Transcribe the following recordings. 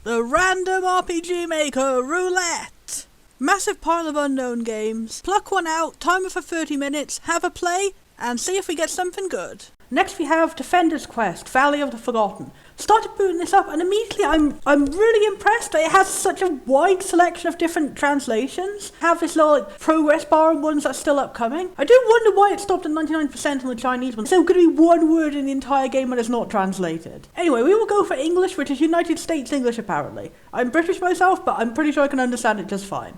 The Random RPGmaker Roulette! Massive pile of unknown games. Pluck one out, timer for 30 minutes, have a play, and see if we get something good. Next we have Defender's Quest, Valley of the Forgotten. Started booting this up and immediately I'm really impressed that it has such a wide selection of different translations. Have this little progress bar and ones that's still upcoming. I do wonder why it stopped at 99% on the Chinese one. There's still going to be one word in the entire game that is not translated. Anyway, we will go for English, which is United States English apparently. I'm British myself, but I'm pretty sure I can understand it just fine.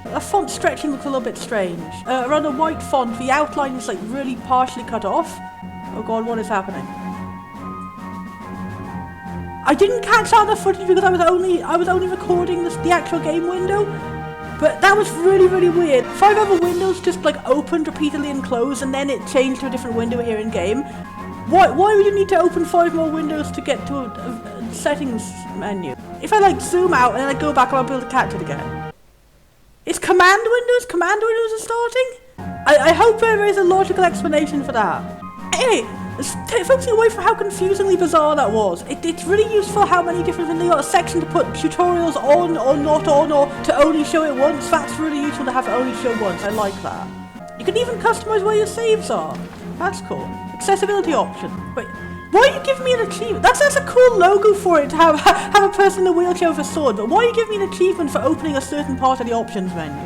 The font stretching looks a little bit strange. Around the white font, the outline is like really partially cut off. Oh god, what is happening? I didn't catch out the footage because I was only recording the actual game window, but that was really weird. 5 other windows just like opened repeatedly and closed, and then it changed to a different window here in game. Why would you need to open 5 more windows to get to a settings menu? If I like zoom out and then I go back, I'll be able to catch it again. It's command windows? Command windows are starting? I hope there is a logical explanation for that. Anyway, focusing away from how confusingly bizarre that was, it's really useful how many different things. They got a section to put tutorials on or not on, or to only show it once. That's really useful to have it only show once. I like that. You can even customize where your saves are. That's cool. Accessibility option. Wait, why are you giving me an achievement? That's a cool logo for it to have a person in a wheelchair with a sword, but why are you giving me an achievement for opening a certain part of the options menu?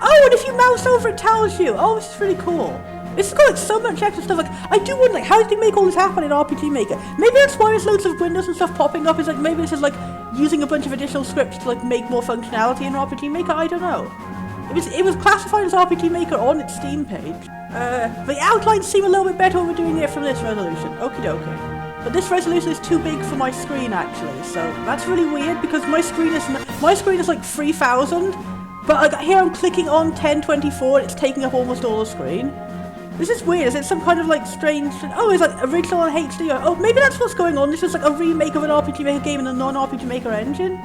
Oh, and if you mouse over it tells you. Oh, this is really cool. It's got like so much extra stuff. Like, I do wonder, like, how did they make all this happen in RPGmaker? Maybe that's why there's loads of windows and stuff popping up. Is like maybe this is like using a bunch of additional scripts to like make more functionality in RPGmaker. I don't know. It was classified as RPGmaker on its Steam page. The outlines seem a little bit better when we're doing it from this resolution. Okie dokie. But this resolution is too big for my screen actually, so that's really weird because my screen is like 3000, but like, here I'm clicking on 1024 and it's taking up almost all the screen. This is weird. Is it some kind of like strange? Oh, it's like original on HD. Oh, maybe that's what's going on. This is like a remake of an RPGmaker game in a non-RPGmaker engine.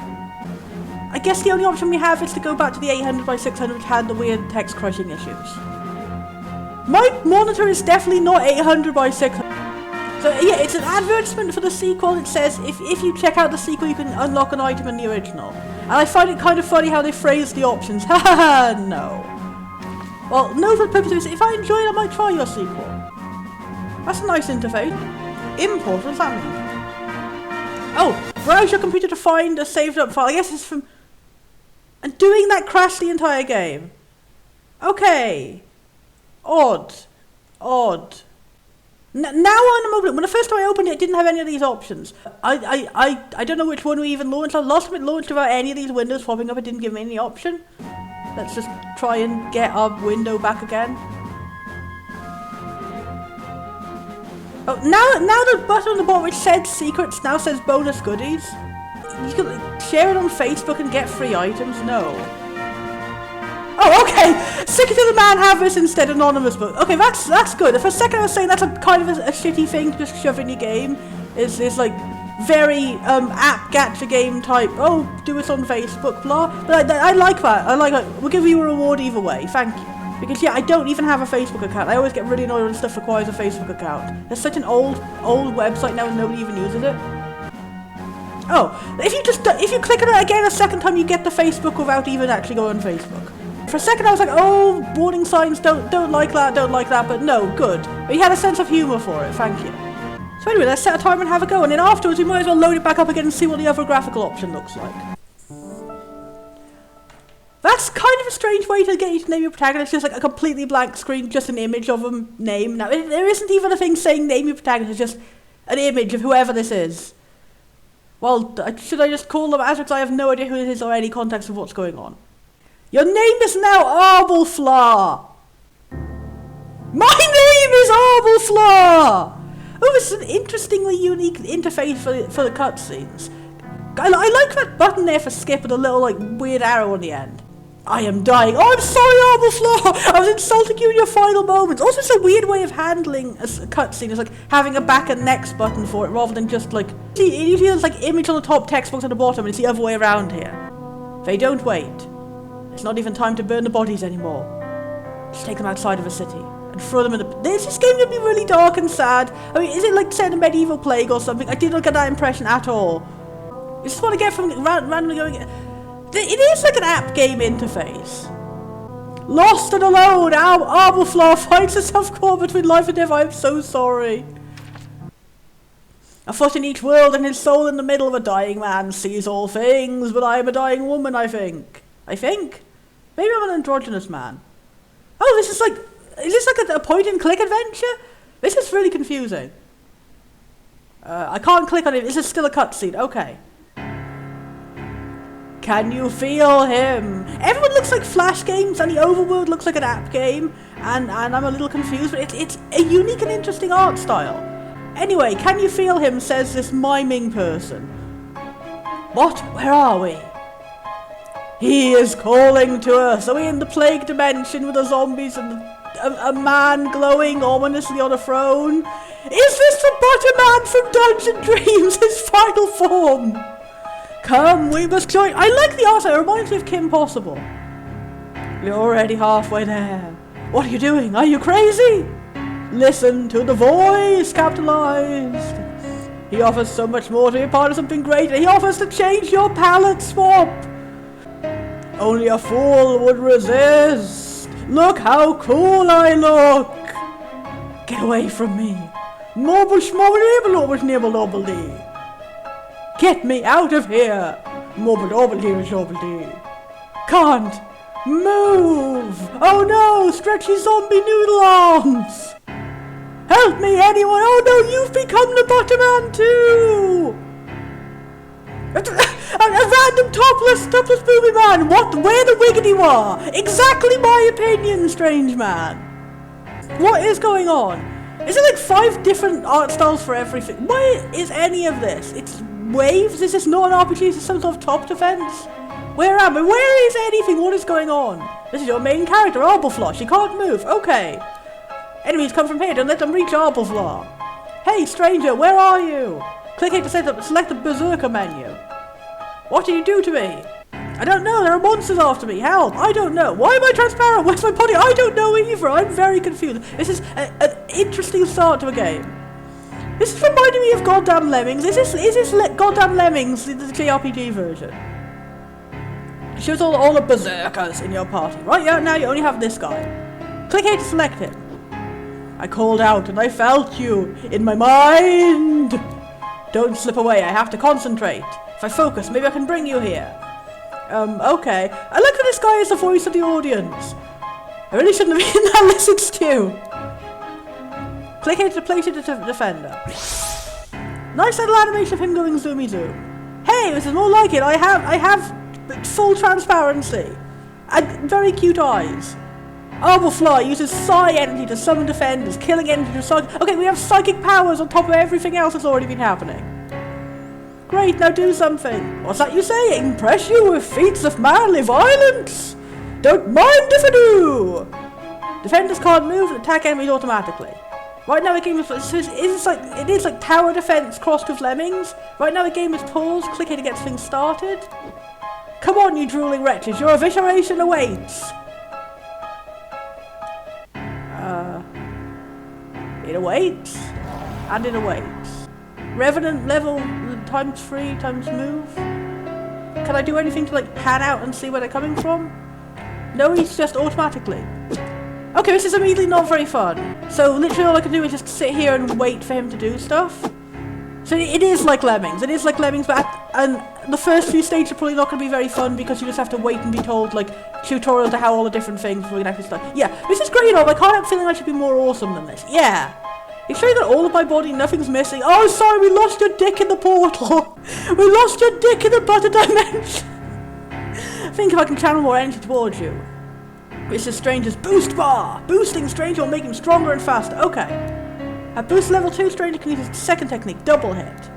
I guess the only option we have is to go back to the 800 by 600, which had the weird text crushing issues. My monitor is definitely not 800 by 600. So yeah, it's an advertisement for the sequel. It says if you check out the sequel, you can unlock an item in the original. And I find it kind of funny how they phrase the options. Haha, no. Well, no, for the purpose of this, if I enjoy it, I might try your sequel. That's a nice interface. Import, what does that mean? Oh, browse your computer to find a saved up file. I guess it's from... And doing that crashed the entire game. Okay. Odd. Now I'm opening. When the first time I opened it, it didn't have any of these options. I don't know which one we even launched. Last time it launched without any of these windows popping up, it didn't give me any option. Let's just try and get our window back again. Oh, now the button on the bottom which said secrets now says bonus goodies. You can like, share it on Facebook and get free items? No. Oh, okay! Secret of the Man have this instead anonymous book. Okay, that's good. For a second I was saying that's a kind of a shitty thing to just shove in your game. It's like very app gacha game type. Oh, do it on Facebook, blah. But I like that. I like that. We'll give you a reward either way. Thank you. Because yeah, I don't even have a Facebook account. I always get really annoyed when stuff requires a Facebook account. It's such an old website now and nobody even uses it. Oh, if you click on it again a second time, you get the Facebook without even actually going on Facebook. For a second I was like, oh, warning signs, don't like that, but no, good. But you had a sense of humour for it, thank you. So anyway, let's set a timer and have a go, and then afterwards we might as well load it back up again and see what the other graphical option looks like. That's kind of a strange way to get you to name your protagonist, just like a completely blank screen, just an image of a name. Now, there isn't even a thing saying name your protagonist, it's just an image of whoever this is. Well, should I just call them as, because I have no idea who it is or any context of what's going on. Your name is now Arbleflar! My name is Arbleflar! Oh, this is an interestingly unique interface for the cutscenes. I like that button there for skip with a little like weird arrow on the end. I am dying. Oh, I'm sorry, Arbleflar! I was insulting you in your final moments. Also, it's a weird way of handling a cutscene. It's like having a back and next button for it rather than just like... See, it usually has like image on the top, text box on the bottom, and it's the other way around here. They don't wait. It's not even time to burn the bodies anymore. Just take them outside of the city. and throw them in the... This game could be really dark and sad. I mean, is it like set in a medieval plague or something? I did not get that impression at all. You just want to get from randomly going... It is like an app game interface. Lost and alone, Arbelflaw finds herself caught between life and death. I am so sorry. A foot in each world and his soul in the middle of a dying man sees all things, but I am a dying woman, I think. Maybe I'm an androgynous man. Oh, this is like... Is this like a point-and-click adventure? This is really confusing. I can't click on it. This is still a cutscene. Okay. Can you feel him? Everyone looks like Flash games, and the overworld looks like an app game, and I'm a little confused, but it's a unique and interesting art style. Anyway, can you feel him, says this miming person. What? Where are we? He is calling to us. Are we in the plague dimension with the zombies and a man glowing ominously on a throne? Is this the Butterman from Dungeon Dreams, his final form? Come, we must join. I like the art. It reminds me of Kim Possible. You're already halfway there. What are you doing? Are you crazy? Listen to the voice, capitalized. He offers so much more to be a part of something greater. He offers to change your palette swap. Only a fool would resist. Look how cool I look. Get away from me. Nobble schmobble nibble nibble nobble dee. Get me out of here! Mobble obble dee. Can't move! Oh no! Stretchy zombie noodle arms! Help me, anyone! Oh no! You've become the Butterman too! A random topless booby man! What? Where the wiggity wah? Exactly my opinion, strange man! What is going on? Is it like 5 different art styles for everything? Why is any of this? It's waves? Is this not an RPG? Is this some sort of top defense? Where am I? Where is anything? What is going on? This is your main character, Arbelflaw. She can't move. Okay. Enemies come from here. Don't let them reach Arbelflaw. Hey, stranger, where are you? Click here to select the Berserker menu. What did you do to me? I don't know. There are monsters after me. Help. I don't know. Why am I transparent? Where's my body? I don't know either. I'm very confused. This is an interesting start to a game. This is reminding me of Goddamn Lemmings. Is this Goddamn Lemmings, the JRPG version? It shows all the berserkers in your party. Right, yeah, now you only have this guy. Click here to select him. I called out and I felt you in my mind. Don't slip away, I have to concentrate. If I focus, maybe I can bring you here. Okay. I like that this guy is the voice of the audience. I really shouldn't have been that lizard stew. Click here to place it to defender. Nice little animation of him going zoomy zoom. Hey, this is more like it. I have full transparency. And very cute eyes. Arbelflaw uses psi energy to summon defenders, killing energy to psychic. Okay, we have psychic powers on top of everything else that's already been happening. Great, now do something. What's that you say? Impress you with feats of manly violence? Don't mind if I do. Defenders can't move and attack enemies automatically. Right now the game is like tower defense crossed with lemmings. Right now the game is paused. Click here to get things started. Come on, you drooling wretches, your evisceration awaits. It awaits, and it awaits. Revenant level times 3 times move. Can I do anything to like pan out and see where they're coming from? No, he's just automatically. Okay, this is immediately not very fun. So literally all I can do is just sit here and wait for him to do stuff. So it is like Lemmings. It is like Lemmings, and the first few stages are probably not going to be very fun because you just have to wait and be told like tutorial to how all the different things before you can actually start. Yeah, this is great, but I can't help feeling I should be more awesome than this. Yeah. You sure you got all of my body, nothing's missing? Oh, sorry, we lost your dick in the portal. We lost your dick in the butter dimension. I think if I can channel more energy towards you. This is Stranger's boost bar. Boosting Stranger will make him stronger and faster. Okay. At boost level 2, Stranger can use his second technique, double hit.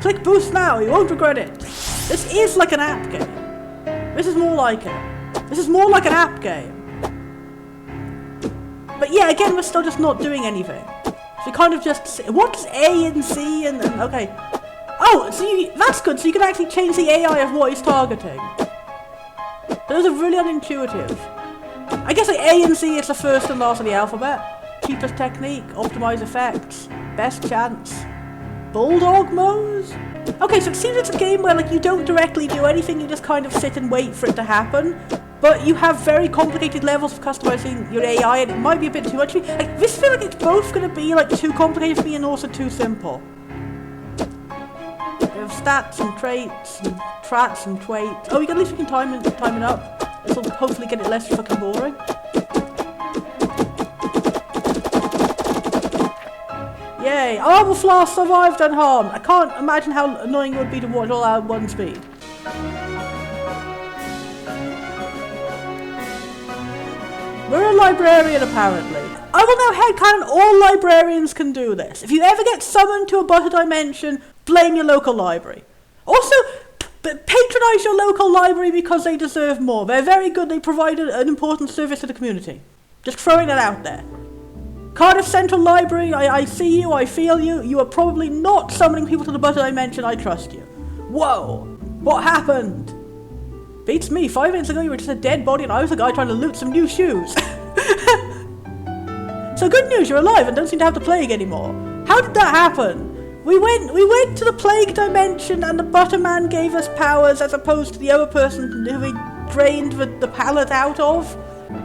Click boost now, you won't regret it. This is like an app game. This is more like it. This is more like an app game. But yeah, again, we're still just not doing anything. So you kind of just... What's A and C and okay. Oh, so that's good. So you can actually change the AI of what he's targeting. Those are really unintuitive. I guess like A and C is the first and last of the alphabet. cheapest technique, optimize effects, best chance. Bulldog Mose? Okay, so it seems it's a game where like you don't directly do anything, you just kind of sit and wait for it to happen. But you have very complicated levels of customizing your AI, and it might be a bit too much for me. Like, this feels like it's both going to be like too complicated for me and also too simple. We have stats and traits and trats and traits. Oh, at least we can time it up. This will hopefully get it less fucking boring. Yay! Armor Flask survived unharmed. I can't imagine how annoying it would be to watch all at one speed. We're a librarian, apparently. I will now headcanon all librarians can do this. If you ever get summoned to a butter dimension, blame your local library. Also, patronize your local library because they deserve more. They're very good, they provide an important service to the community. Just throwing that out there. Cardiff Central Library, I see you, I feel you. You are probably not summoning people to the butter dimension, I trust you. Whoa! What happened? Beats me, 5 minutes ago you were just a dead body and I was the guy trying to loot some new shoes. So good news, you're alive and don't seem to have the plague anymore. How did that happen? We went to the plague dimension and the butterman gave us powers as opposed to the other person who we drained the pallet out of.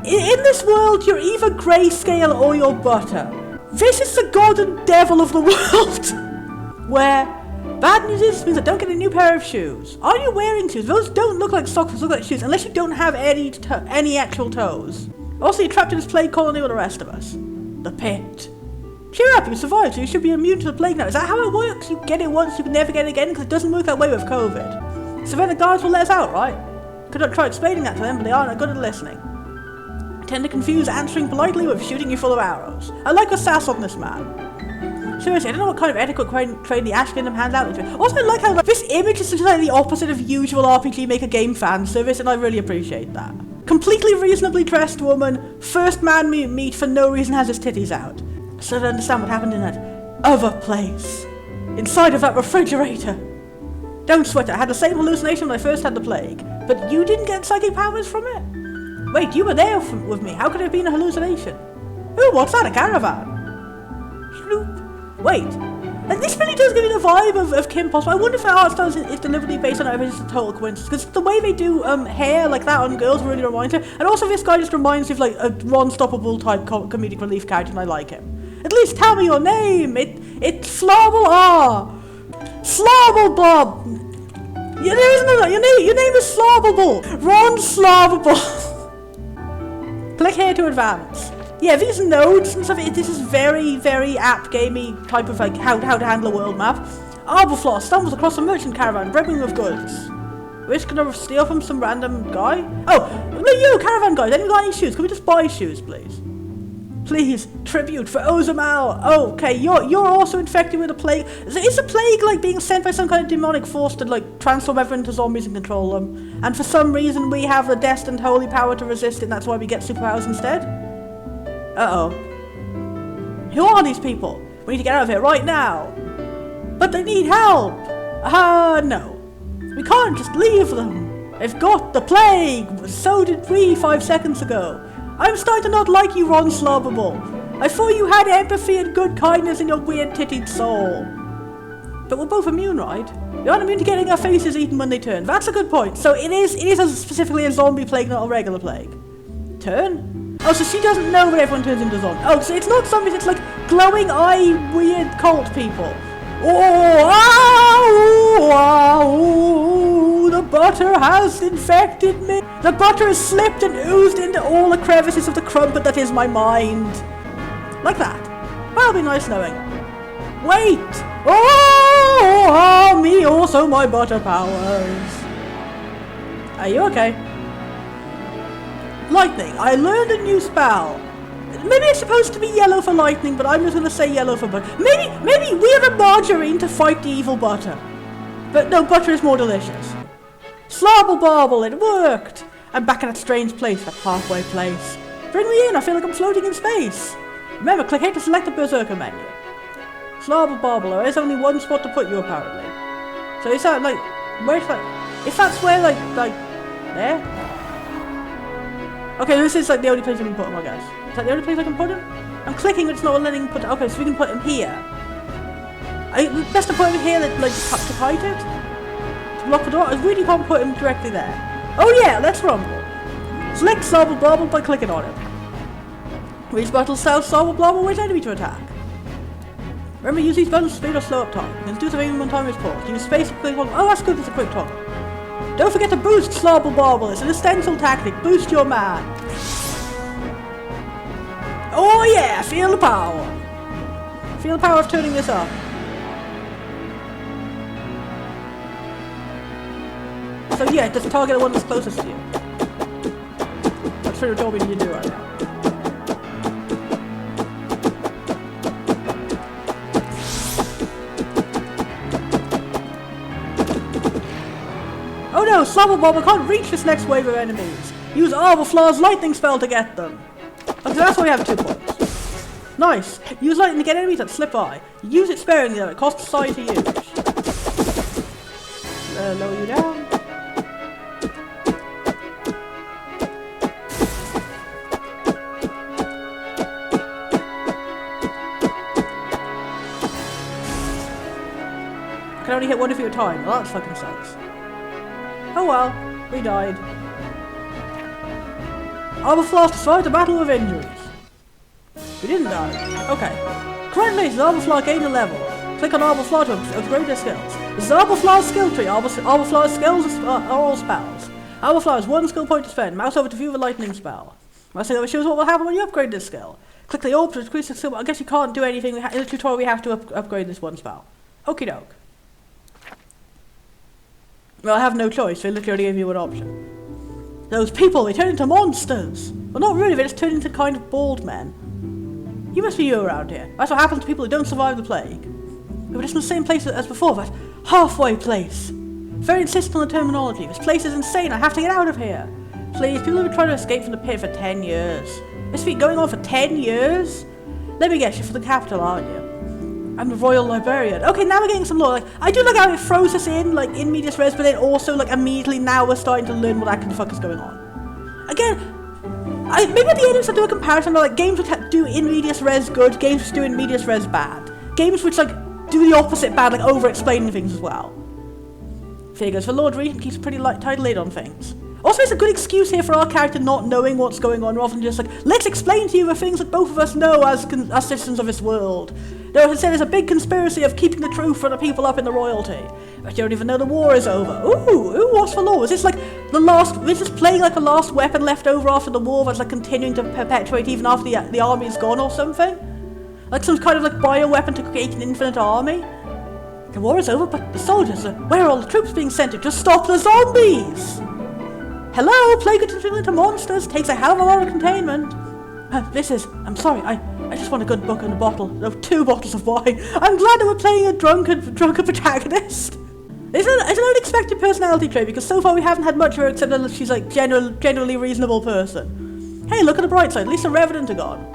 In this world, you're either grayscale or you're butter. This is the god and devil of the world. Where bad news is, this means I don't get a new pair of shoes. Are you wearing shoes? Those don't look like socks, those look like shoes, unless you don't have any actual toes. Also, you're trapped in this plague colony with the rest of us. The pit. Cheer up, you survived, so you should be immune to the plague now. Is that how it works? You get it once, you can never get it again? Because it doesn't work that way with COVID. So then the guards will let us out, right? Could I try explaining that to them, but they aren't good at listening. Tend to confuse answering politely with shooting you full of arrows. I like the sass on this man. Seriously, I don't know what kind of etiquette train the Ash Kingdom hands out. Also, I like how this image is just like the opposite of usual RPGmaker game fan service, and I really appreciate that. Completely reasonably dressed woman, first man we meet for no reason has his titties out. So to understand what happened in that other place. Inside of that refrigerator. Don't sweat it, I had the same hallucination when I first had the plague. But you didn't get psychic powers from it? Wait, you were there with me. How could it have been a hallucination? Ooh, what's that? A caravan? Shloop. Wait. And this really does give me the vibe of Kim Possible. I wonder if the art style is deliberately based on it or if it's a total coincidence. Because the way they do hair like that on girls really reminds me. And also this guy just reminds me of like a Ron Stoppable type comedic relief character and I like him. At least tell me your name. It's Slobble R. Slobble Bob. Yeah, there isn't another. Your name is Slobbable. Ron Slobbable. Click here to advance. Yeah, these nodes and stuff, this is very, very app gamey type of like how to handle a world map. Arborfloss stumbles across a merchant caravan brimming with goods. Risk gonna steal from some random guy? Oh, you caravan guys, anyone got any shoes? Can we just buy shoes, please? Please, tribute for Ozamal. Oh, okay, you're also infected with a plague. Is the plague like being sent by some kind of demonic force to like transform everyone into zombies and control them? And for some reason we have the destined holy power to resist it, and that's why we get superpowers instead? Uh-oh. Who are these people? We need to get out of here right now. But they need help. No. We can't just leave them. They've got the plague. So did we 5 seconds ago. I'm starting to not like you, Ron Slobbable. I thought you had empathy and good kindness in your weird tittied soul. But we're both immune, right? You're not immune to getting our faces eaten when they turn. That's a good point. So it is specifically a zombie plague, not a regular plague. Turn? Oh, so she doesn't know that everyone turns into zombies. Oh, so it's not zombies, it's like glowing eye weird cult people. Oh, the butter has infected me. The butter has slipped and oozed into all the crevices of the crumpet that is my mind. Like that. That'll be nice knowing. Wait! Oh, me also my butter powers. Are you okay? Lightning. I learned a new spell. Maybe it's supposed to be yellow for lightning, but I'm just gonna say yellow for butter. Maybe we have a margarine to fight the evil butter. But no, butter is more delicious. Slobble bobble, it worked! I'm back in that strange place, that halfway place. Bring me in, I feel like I'm floating in space. Remember, click here to select the Berserker menu. Slobble bobble, there is only one spot to put you apparently. So is that like, where's that? If that's where like, there? Okay, this is like the only place I can put him, I guess. Is that the only place I can put him? I'm clicking, but it's not letting me put... Okay, so we can put him here. Best to put him here, like, to hide it? To block the door? I really can't put him directly there. Oh yeah, let's rumble. Select Slobble Blobble by clicking on it. Reach battle south, Slobble Blobble, which enemy to attack. Remember, use these buttons to speed or slow up time. You can do something when time is paused. Use space to click on... Oh, that's good, that's a quick toggle. Don't forget to boost Slobble Blobble. It's an essential tactic. Boost your man. Oh yeah, feel the power. Feel the power of turning this up. So yeah, just target the one that's closest to you. That's pretty much all we need to do right now. Oh no, Slobble Bobble can't reach this next wave of enemies. Use Arboflaw's lightning spell to get them. Okay, so that's why we have 2 points. Nice. Use lightning to get enemies that slip by. Use it sparingly though, it costs psi to use. Lower you down. I can only hit one of you at a time. Well, that fucking sucks. Oh well, we died. Arboflaw survived a battle with injuries. We didn't die. Okay. Currently, Arboflaw gained a level. Click on Arboflaw to upgrade their skills. This is Arboflaw's skill tree. Arboflaw's skills are all spells. Arboflaw has 1 skill point to spend. Mouse over to view the lightning spell. Mouse over shows what will happen when you upgrade this skill. Click the orb to increase the skill. I guess you can't do anything. In the tutorial, we have to upgrade this one spell. Okie doke. Well, I have no choice. They literally gave you an option. Those people, they turn into monsters. Well, not really. They just turn into kind of bald men. You must be you around here. That's what happens to people who don't survive the plague. We were just in the same place as before, that halfway place. Very insistent on the terminology. This place is insane. I have to get out of here. Please, people have been trying to escape from the pit for 10 years. This has been going on for 10 years? Let me guess, you're from the capital, aren't you? I'm the Royal Librarian. Okay, now we're getting some lore. Like, I do like how it throws us in, like, in medias res, but then also, like, immediately now we're starting to learn what the fuck is going on. Again, maybe at the end, if I do a comparison, like, games which do in medias res good, games which do in medias res bad. Games which, like, do the opposite bad, like, over-explaining things as well. Figures, the Lord Regent keeps a pretty tight lid on things. Also, it's a good excuse here for our character not knowing what's going on, rather than just like, let's explain to you the things that both of us know as citizens of this world. No, instead there's a big conspiracy of keeping the truth from the people up in the royalty. But you don't even know the war is over. Ooh, what's the law? Is this like the last, is this playing like a last weapon left over after the war that's like continuing to perpetuate even after the army's gone or something? Like some kind of like bioweapon to create an infinite army? The war is over, but the soldiers, where are all the troops being sent to stop the zombies? Hello, plague turning into monsters takes a hell of a lot of containment. I'm sorry, I just want a good book and a bottle, no, 2 bottles of wine. I'm glad that we're playing a drunken protagonist. It's an unexpected personality trait because so far we haven't had much of her except that she's like generally reasonable person. Hey, look at the bright side, at least the Revenant are gone.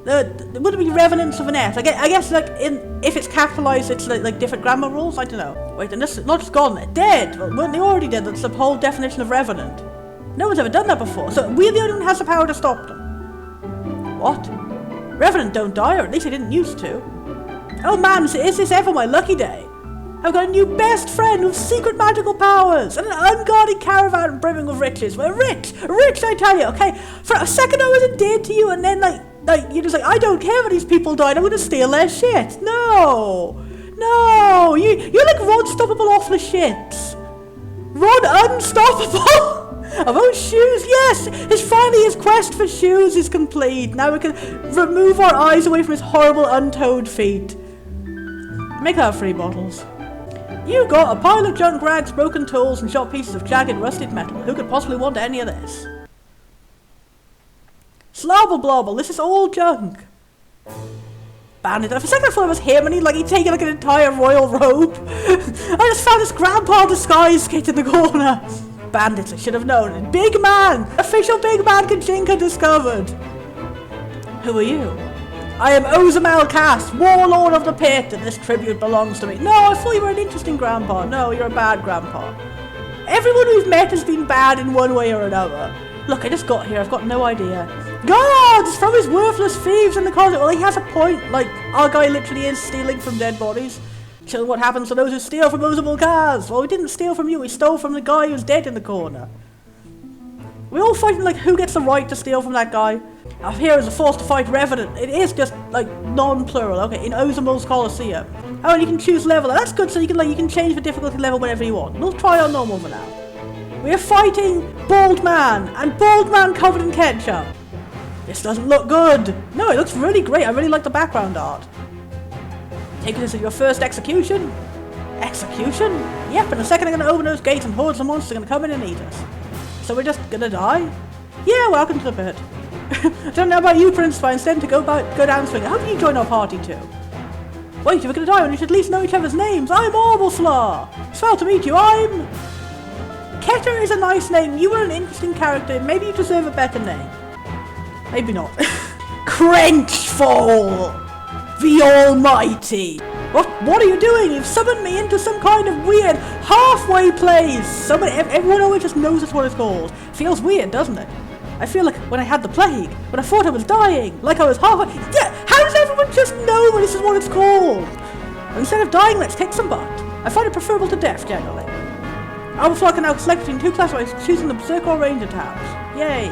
Would it be Revenants of an S? I guess like if it's capitalized, it's like different grammar rules. I don't know. Wait, and this is not just gone, they're dead. Well, weren't they already dead? That's the whole definition of Revenant. No one's ever done that before, so we're the only one who has the power to stop them. What? Revenant don't die, or at least they didn't used to. Oh man, is this ever my lucky day? I've got a new best friend with secret magical powers and an unguarded caravan brimming with riches. We're rich, I tell you. Okay, for a second I was endeared to you, and then like you're just like, I don't care if these people died. I'm gonna steal their shit. No, you're like Ron Stoppable off the shits. Ron Unstoppable. Of those shoes, yes! His quest for shoes is complete. Now we can remove our eyes away from his horrible untoed feet. Make that 3 bottles. You got a pile of junk rags, broken tools, and shot pieces of jagged, rusted metal. Who could possibly want any of this? Slobble blobble, this is all junk. Bandit. For a second I thought it was him and he'd taken like an entire royal robe. I just found his grandpa disguise kit in the corner. Bandits, I should have known. Big man! Official Big Man Kajinka discovered! Who are you? I am Ozamal Cass, warlord of the pit, and this tribute belongs to me. No, I thought you were an interesting grandpa. No, you're a bad grandpa. Everyone we've met has been bad in one way or another. Look, I just got here, I've got no idea. Guards from his worthless thieves in the closet. Well, he has a point. Like, our guy literally is stealing from dead bodies. So what happens to those who steal from movable cars? Well, we didn't steal from you. We stole from the guy who's dead in the corner. We're all fighting like who gets the right to steal from that guy. Our hero is forced to fight Revenant. It is just like non-plural. Okay, in Ozumil's Coliseum. Oh, and you can choose level. That's good. So you can change the difficulty level whenever you want. We'll try on normal for now. We are fighting Bald Man, and Bald Man covered in ketchup. This doesn't look good. No, it looks really great. I really like the background art. Take this as your first execution. Execution? Yep, in a second I'm going to open those gates and hordes of monsters are going to come in and eat us. So we're just going to die? Yeah, welcome to the pit. I don't know about you, Prince, but I intend to go down swinging. How can you join our party too? Wait, if we're going to die, we should at least know each other's names. I'm Orbleflaw. Swell to meet you. I'm... Keter is a nice name. You are an interesting character. Maybe you deserve a better name. Maybe not. Crenchfall! The Almighty! What are you doing? You've summoned me into some kind of weird halfway place! Everyone always just knows that's what it's called. Feels weird, doesn't it? I feel like when I had the plague, when I thought I was dying, like I was halfway... Yeah, how does everyone just know this is what it's called? Instead of dying, let's kick some butt. I find it preferable to death, generally. Orbleflaw can now select between two classifiers, choosing the Berserker or Ranger tabs. Yay.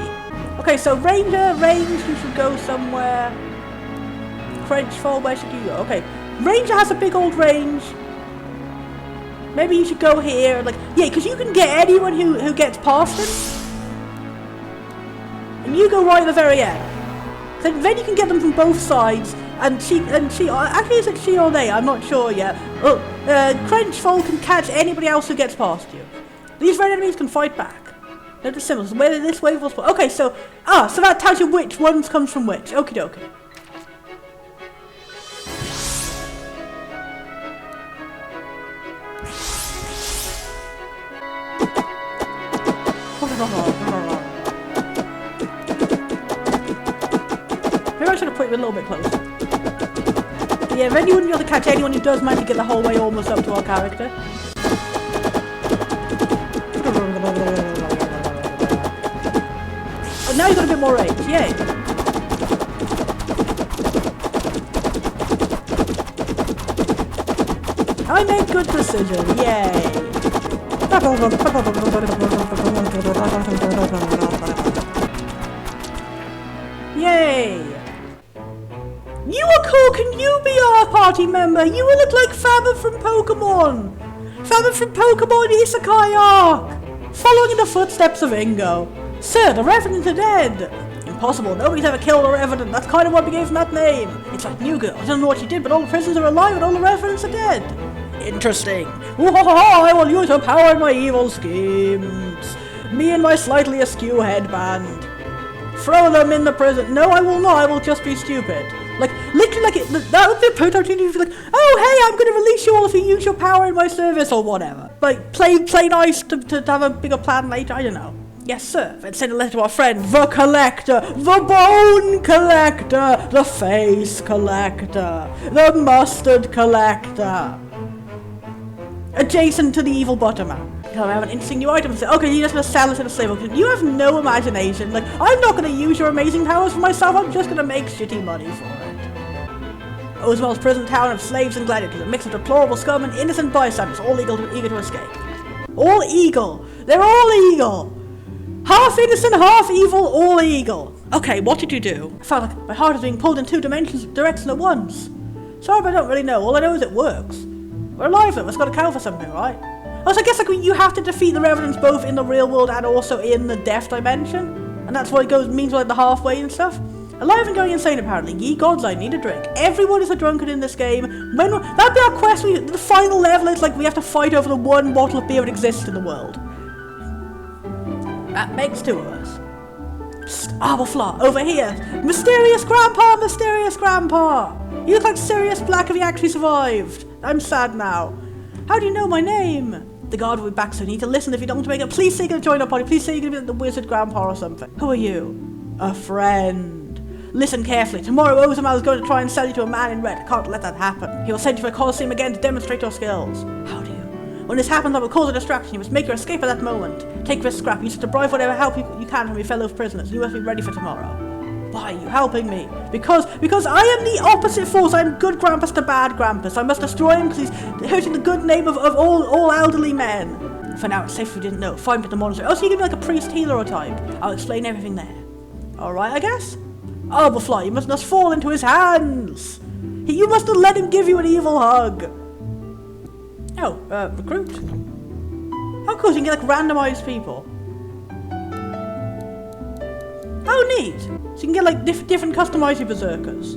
Okay, so Ranger, range, you should go somewhere. Crenchfall, where should you go? Okay, Ranger has a big old range. Maybe you should go here. Like, yeah, because you can get anyone who gets past it. And you go right at the very end. Then you can get them from both sides. And she, actually is it she or they? I'm not sure yet. Crenchfall can catch anybody else who gets past you. These red enemies can fight back. Notice symbols. Whether this wave was... Okay, so that tells you which ones comes from which. Okie dokie. Maybe I should have put it a little bit closer. Yeah, then you wouldn't be able to catch anyone who does manage to get the whole way almost up to our character. Oh, now you've got a bit more range, yay! I made good precision, yay! Yay! You are cool, can you be our party member? You will look like Fabber from Pokemon! Fabber from Pokemon Isekai Arc! Following in the footsteps of Ingo. Sir, the Revenant are dead! Impossible, nobody's ever killed a Revenant, that's kind of what we gave him that name. It's like New Girl, I don't know what she did, but all the prisoners are alive and all the Revenants are dead. Interesting. I will use her power in my evil schemes. Me and my slightly askew headband. Throw them in the prison. No, I will not, I will just be stupid. Like, literally, like, that would be a perfect opportunity to be like, oh, hey, I'm going to release you all if you use your power in my service or whatever. Like, play nice to have a bigger plan later, I don't know. Yes, sir. Let's send a letter to our friend, the Collector, the Bone Collector, the Face Collector, the Mustard Collector. Adjacent to the evil Butterman. I have an interesting new item. Okay, you're just going to sell it in a slave auction. You have no imagination. Like, I'm not going to use your amazing powers for myself. I'm just going to make shitty money for it. Ozumil's prison town of slaves and gladiators. A mix of deplorable scum and innocent bystanders. All eager to escape. All eagle. They're all eagle. Half innocent, half evil, all eagle. Okay, what did you do? I felt like my heart is being pulled in two directions at once. Sorry, but I don't really know. All I know is it works. We're alive though. It's got to count for something, right? Also, I guess like you have to defeat the Revenants both in the real world and also in the death dimension, and that's what it means like the halfway and stuff. Alive and going insane apparently. Ye gods, I need a drink. Everyone is a drunkard in this game. That'd be our quest. The final level is like we have to fight over the one bottle of beer that exists in the world. That makes two of us. Psst, Orbleflaw, over here. Mysterious Grandpa, Mysterious Grandpa. You look like Sirius Black if he actually survived. I'm sad now. How do you know my name? The guard will be back, so you need to listen if you don't want to make it. Please say you're going to join our party. Please say you're going to be the Wizard Grandpa or something. Who are you? A friend. Listen carefully. Tomorrow Ozumil is going to try and sell you to a man in red. I can't let that happen. He will send you to a Coliseum again to demonstrate your skills. How do you? When this happens, I will cause a distraction. You must make your escape at that moment. Take this scrap. Use it to bribe whatever help you can from your fellow prisoners. You must be ready for tomorrow. Why are you helping me? Because I am the opposite force. I am good Grampus to bad Grampus. I must destroy him because he's hurting the good name of all elderly men. For now, it's safe if you didn't know. Find with the monastery. Oh, so you give me like a priest healer type. I'll explain everything there. Alright, I guess? Alberfly, you must fall into his hands. You must have let him give you an evil hug. Oh, recruit. How cool, so you can get like randomized people. Oh, neat. So you can get like different customized berserkers.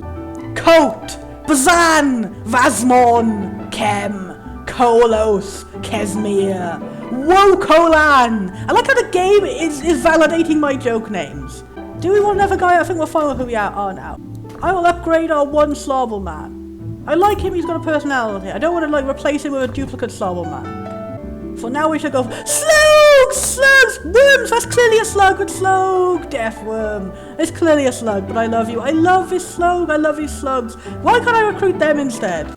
Coat, Bazan, Vasmon, Kem, Kolos, Kesmir, Wokolan. I like how the game is validating my joke names. Do we want another guy? I think we'll find out who we are now. I will upgrade our one Slobble Man. I like him, he's got a personality. I don't want to like replace him with a duplicate Slobble Man. For now we should go slugs, worms, that's clearly a slug with slug, death worm. It's clearly a slug, but I love you. I love this slug, I love these slugs. Why can't I recruit them instead?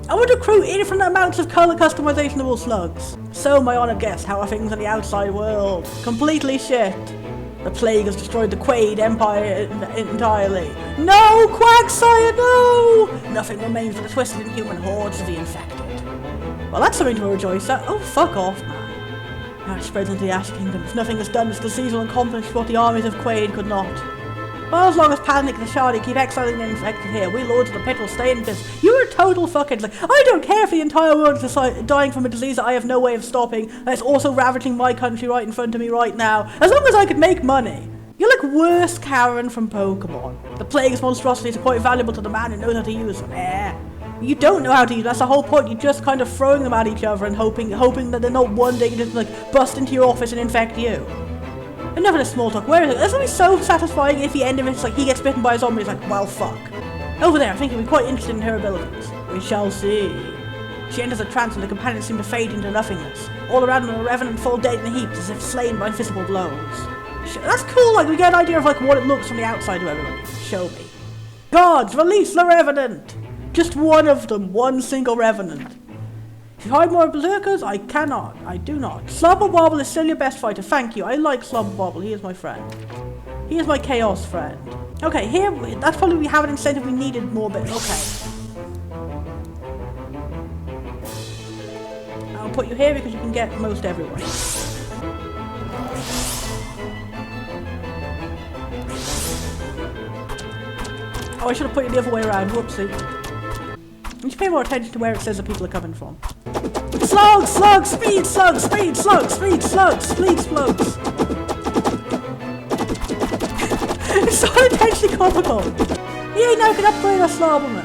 I would recruit infinite amounts of colour customization of all slugs. So my honoured guest, how are things in the outside world? Completely shit. The plague has destroyed the Quaid Empire entirely. No, Quagsire, no! Nothing remains but the twisted inhuman hordes of the infected. Well, that's something to rejoice at. Oh, fuck off, man. Now it spreads into the Ash Kingdom. If nothing is done, this disease will accomplish what the armies of Quaid could not. Well, as long as Panic and the Shardy keep exiling the infected here, we lords of the pit will stay in business. You're a total fucking like, I don't care if the entire world is dying from a disease that I have no way of stopping, that's also ravaging my country right in front of me right now. As long as I could make money. You're like worse Karen from Pokemon. The plague's monstrosities are quite valuable to the man who knows how to use them. You don't know how to use them, that's the whole point. You're just kind of throwing them at each other and hoping that they're not one day just like bust into your office and infect you. Enough of this small talk. Where is it? That's gonna be so satisfying if the end of it's like he gets bitten by a zombie. It's like, well, fuck. Over there, I think you'll be quite interested in her abilities. We shall see. She enters a trance and the companions seem to fade into nothingness. All around them, the revenant fall dead in heaps as if slain by visible blows. That's cool. Like we get an idea of like what it looks from the outside of everybody. Show me. Guards, release the revenant. Just one of them. One single revenant. If you hide more berserkers, I cannot. I do not. Slobberwobble is still your best fighter. Thank you. I like Slobberwobble. He is my friend. He is my chaos friend. Okay, here, that's probably we have an incentive. We needed more, but okay. I'll put you here because you can get most everyone. Oh, I should have put you the other way around. Whoopsie. You should pay more attention to where it says that people are coming from. Slugs! Slugs! Speed slugs! Speed slugs! Speed slugs! Speed slugs! It's so unintentionally comical! Yay, now can upgrade our Slobberman!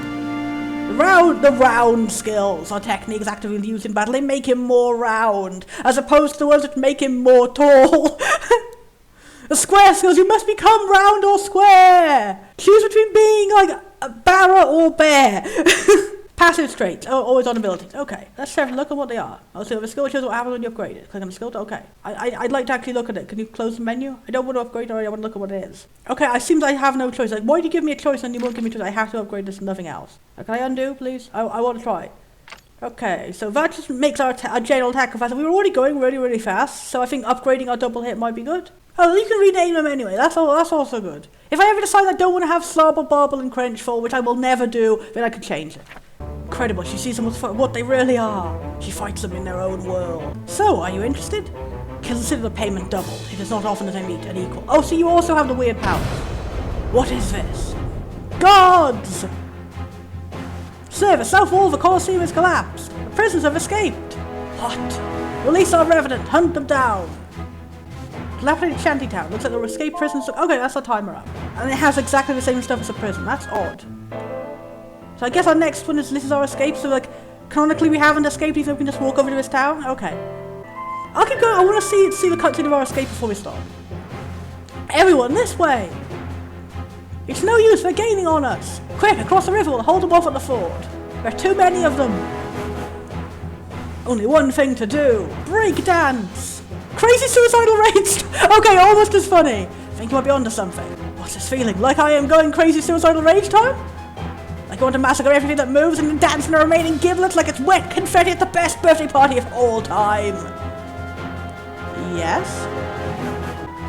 The round skills are techniques actively used in battle. They make him more round, as opposed to the ones that make him more tall. The square skills, you must become round or square! Choose between being like a barra or bear. Passive traits. Oh, always on abilities. Okay, let's have a look at what they are. Oh, so the skill shows what happens when you upgrade it. Click on the skill. Okay. I'd like to actually look at it. Can you close the menu? I don't want to upgrade already. I want to look at what it is. Okay, it seems I have no choice. Like, why do you give me a choice and you won't give me a choice? I have to upgrade this and nothing else. Can I undo, please? I want to try. Okay, so that just makes our general attack faster. We were already going really, really fast, so I think upgrading our double hit might be good. Oh, you can rename them anyway. That's also good. If I ever decide I don't want to have Slobber, Bobble, and Crenchful, which I will never do, then I could change it. Incredible, she sees them for what they really are. She fights them in their own world. So, are you interested? Consider the payment double. It is not often that I meet an equal. Oh, so you also have the weird powers. What is this? Gods! Sir, the south wall of the Colosseum is collapsed. The prisoners have escaped. What? Release our revenant. Hunt them down. Dilapidated shantytown. Looks like the escaped prisoners. Okay, that's our timer up. And it has exactly the same stuff as a prison. That's odd. So I guess our next one is this is our escape. So like, canonically we haven't escaped even if we can just walk over to this town. Okay. I'll keep going. I want to see the cutscene of our escape before we start. Everyone, this way. It's no use. They're gaining on us. Quick, across the river. We'll hold them off at the ford. There are too many of them. Only one thing to do. Break dance. Crazy suicidal rage. Okay, almost as funny. I think you might be onto something. What's this feeling? Like I am going crazy suicidal rage time? Like I want to massacre everything that moves and dance in the remaining giblets like it's wet confetti at the best birthday party of all time. Yes?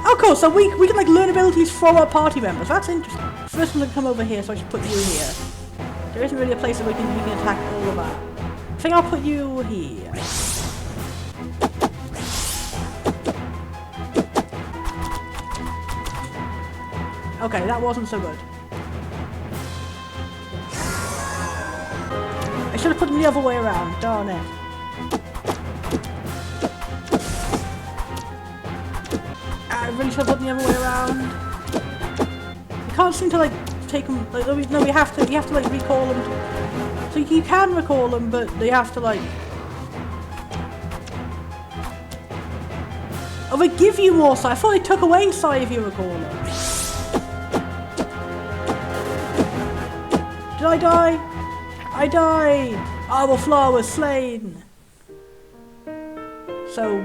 Oh cool, so we can like learn abilities from our party members. That's interesting. First I'm gonna come over here, so I should put you here. There isn't really a place that we can attack all of that. I think I'll put you here. Okay, that wasn't so good. I should have put them the other way around, darn it. I really should have put them the other way around. You can't seem to like take them, like, no, you have to like recall them. So you can recall them, but they have to like... Oh, they give you more psi. I thought they took away psi if you recall them. Did I die? I died! Our flower was slain! So,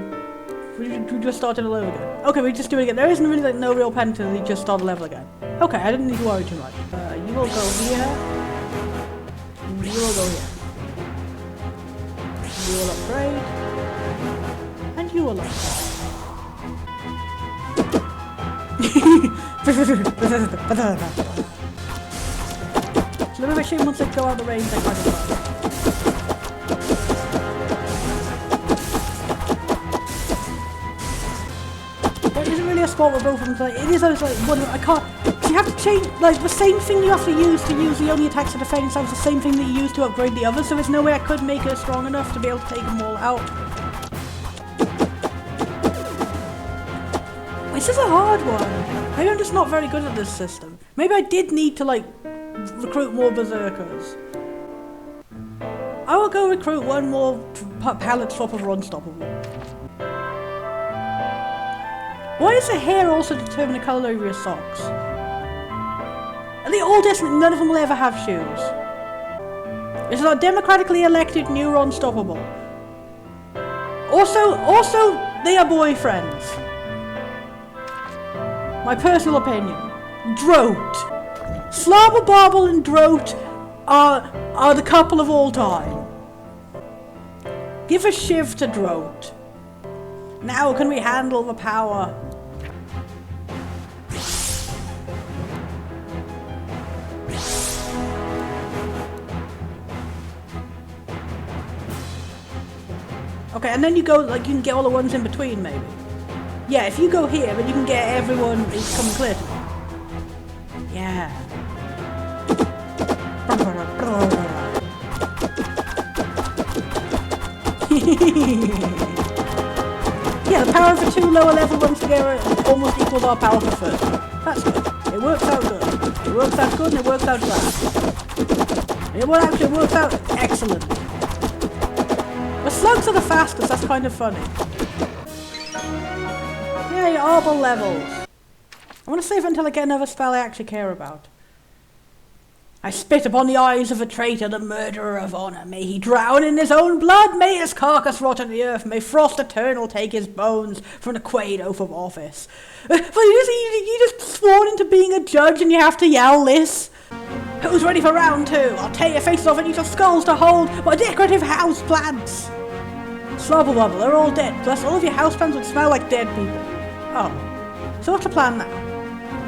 we just started all over again. Okay, we just do it again. There isn't really like no real penalty, we just start a level again. Okay, I didn't need to worry too much. You will go here. You will go here. You will upgrade. And you will upgrade. So maybe I should once they go out of the range, I kind of die. There isn't really a spot where both of them like, it is always like one I can't. So you have to change like the same thing you have to use the only attacks to defend yourself is the same thing that you use to upgrade the others, so there's no way I could make her strong enough to be able to take them all out. This is a hard one. Maybe I'm just not very good at this system. Maybe I did need to like recruit more berserkers. I will go recruit one more pallet swap of Unstoppable. Why does the hair also determine the colour of your socks? Are they all destined? None of them will ever have shoes. It's a democratically elected new Unstoppable. Also, they are boyfriends. My personal opinion. Droat. Slobberbarble and Droat are the couple of all time. Give a shiv to Droat. Now can we handle the power? Okay, and then you go, like, you can get all the ones in between, maybe. Yeah, if you go here, then you can get everyone who's coming clear to me. Yeah. Yeah, the power of the two lower level ones together almost equals our power for first. That's good. It works out good. It works out good and it works out bad. It actually works out excellent. The slugs are the fastest, that's kind of funny. Yay, Arbol levels. I want to save it until I get another spell I actually care about. I spit upon the eyes of a traitor, the murderer of honour. May he drown in his own blood. May his carcass rot in the earth. May frost eternal take his bones from the quaid oath of office. But you just sworn into being a judge and you have to yell this? Who's ready for round two? I'll tear your faces off and use your skulls to hold my decorative house plants. Slobberwobble, they're all dead. Plus all of your houseplants would smell like dead people. Oh. So what's the plan now?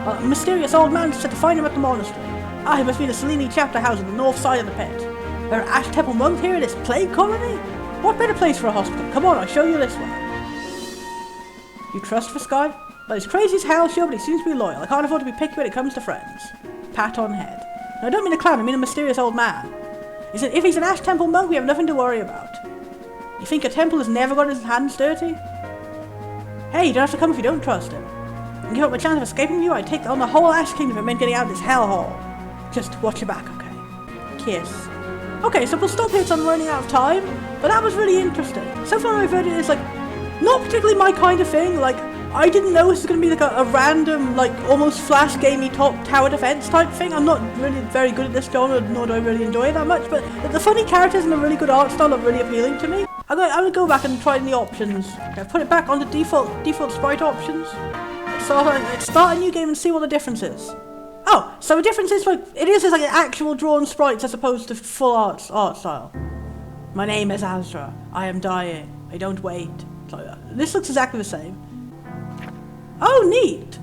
Well, a mysterious old man said to find him at the monastery. He must be the Selene chapter house on the north side of the pit. There are Ash Temple monks here in this plague colony? What better place for a hospital? Come on, I'll show you this one. You trust this guy? Well, he's crazy as hell, sure, but he seems to be loyal. I can't afford to be picky when it comes to friends. Pat on head. No, I don't mean a clown, I mean a mysterious old man. If he's an Ash Temple monk, we have nothing to worry about. You think a temple has never got his hands dirty? Hey, you don't have to come if you don't trust him. And give up my chance of escaping you, I'd take on the whole Ash Kingdom and meant getting out of this hellhole. Just watch your back, okay? Kiss. Okay, so we'll stop here because I'm running out of time, but that was really interesting. So far I've heard it is like, not particularly my kind of thing, like, I didn't know this was going to be like a random, like, almost flash gamey top tower defense type thing. I'm not really very good at this genre, nor do I really enjoy it that much, but the funny characters and the really good art style are really appealing to me. I'm gonna go back and try the options. Okay, put it back on the default sprite options. Start a new game and see what the difference is. Oh, so the difference is like it is like an actual drawn sprites as opposed to full art style. My name is Azra. I am dying. I don't wait. So, this looks exactly the same. Oh, neat.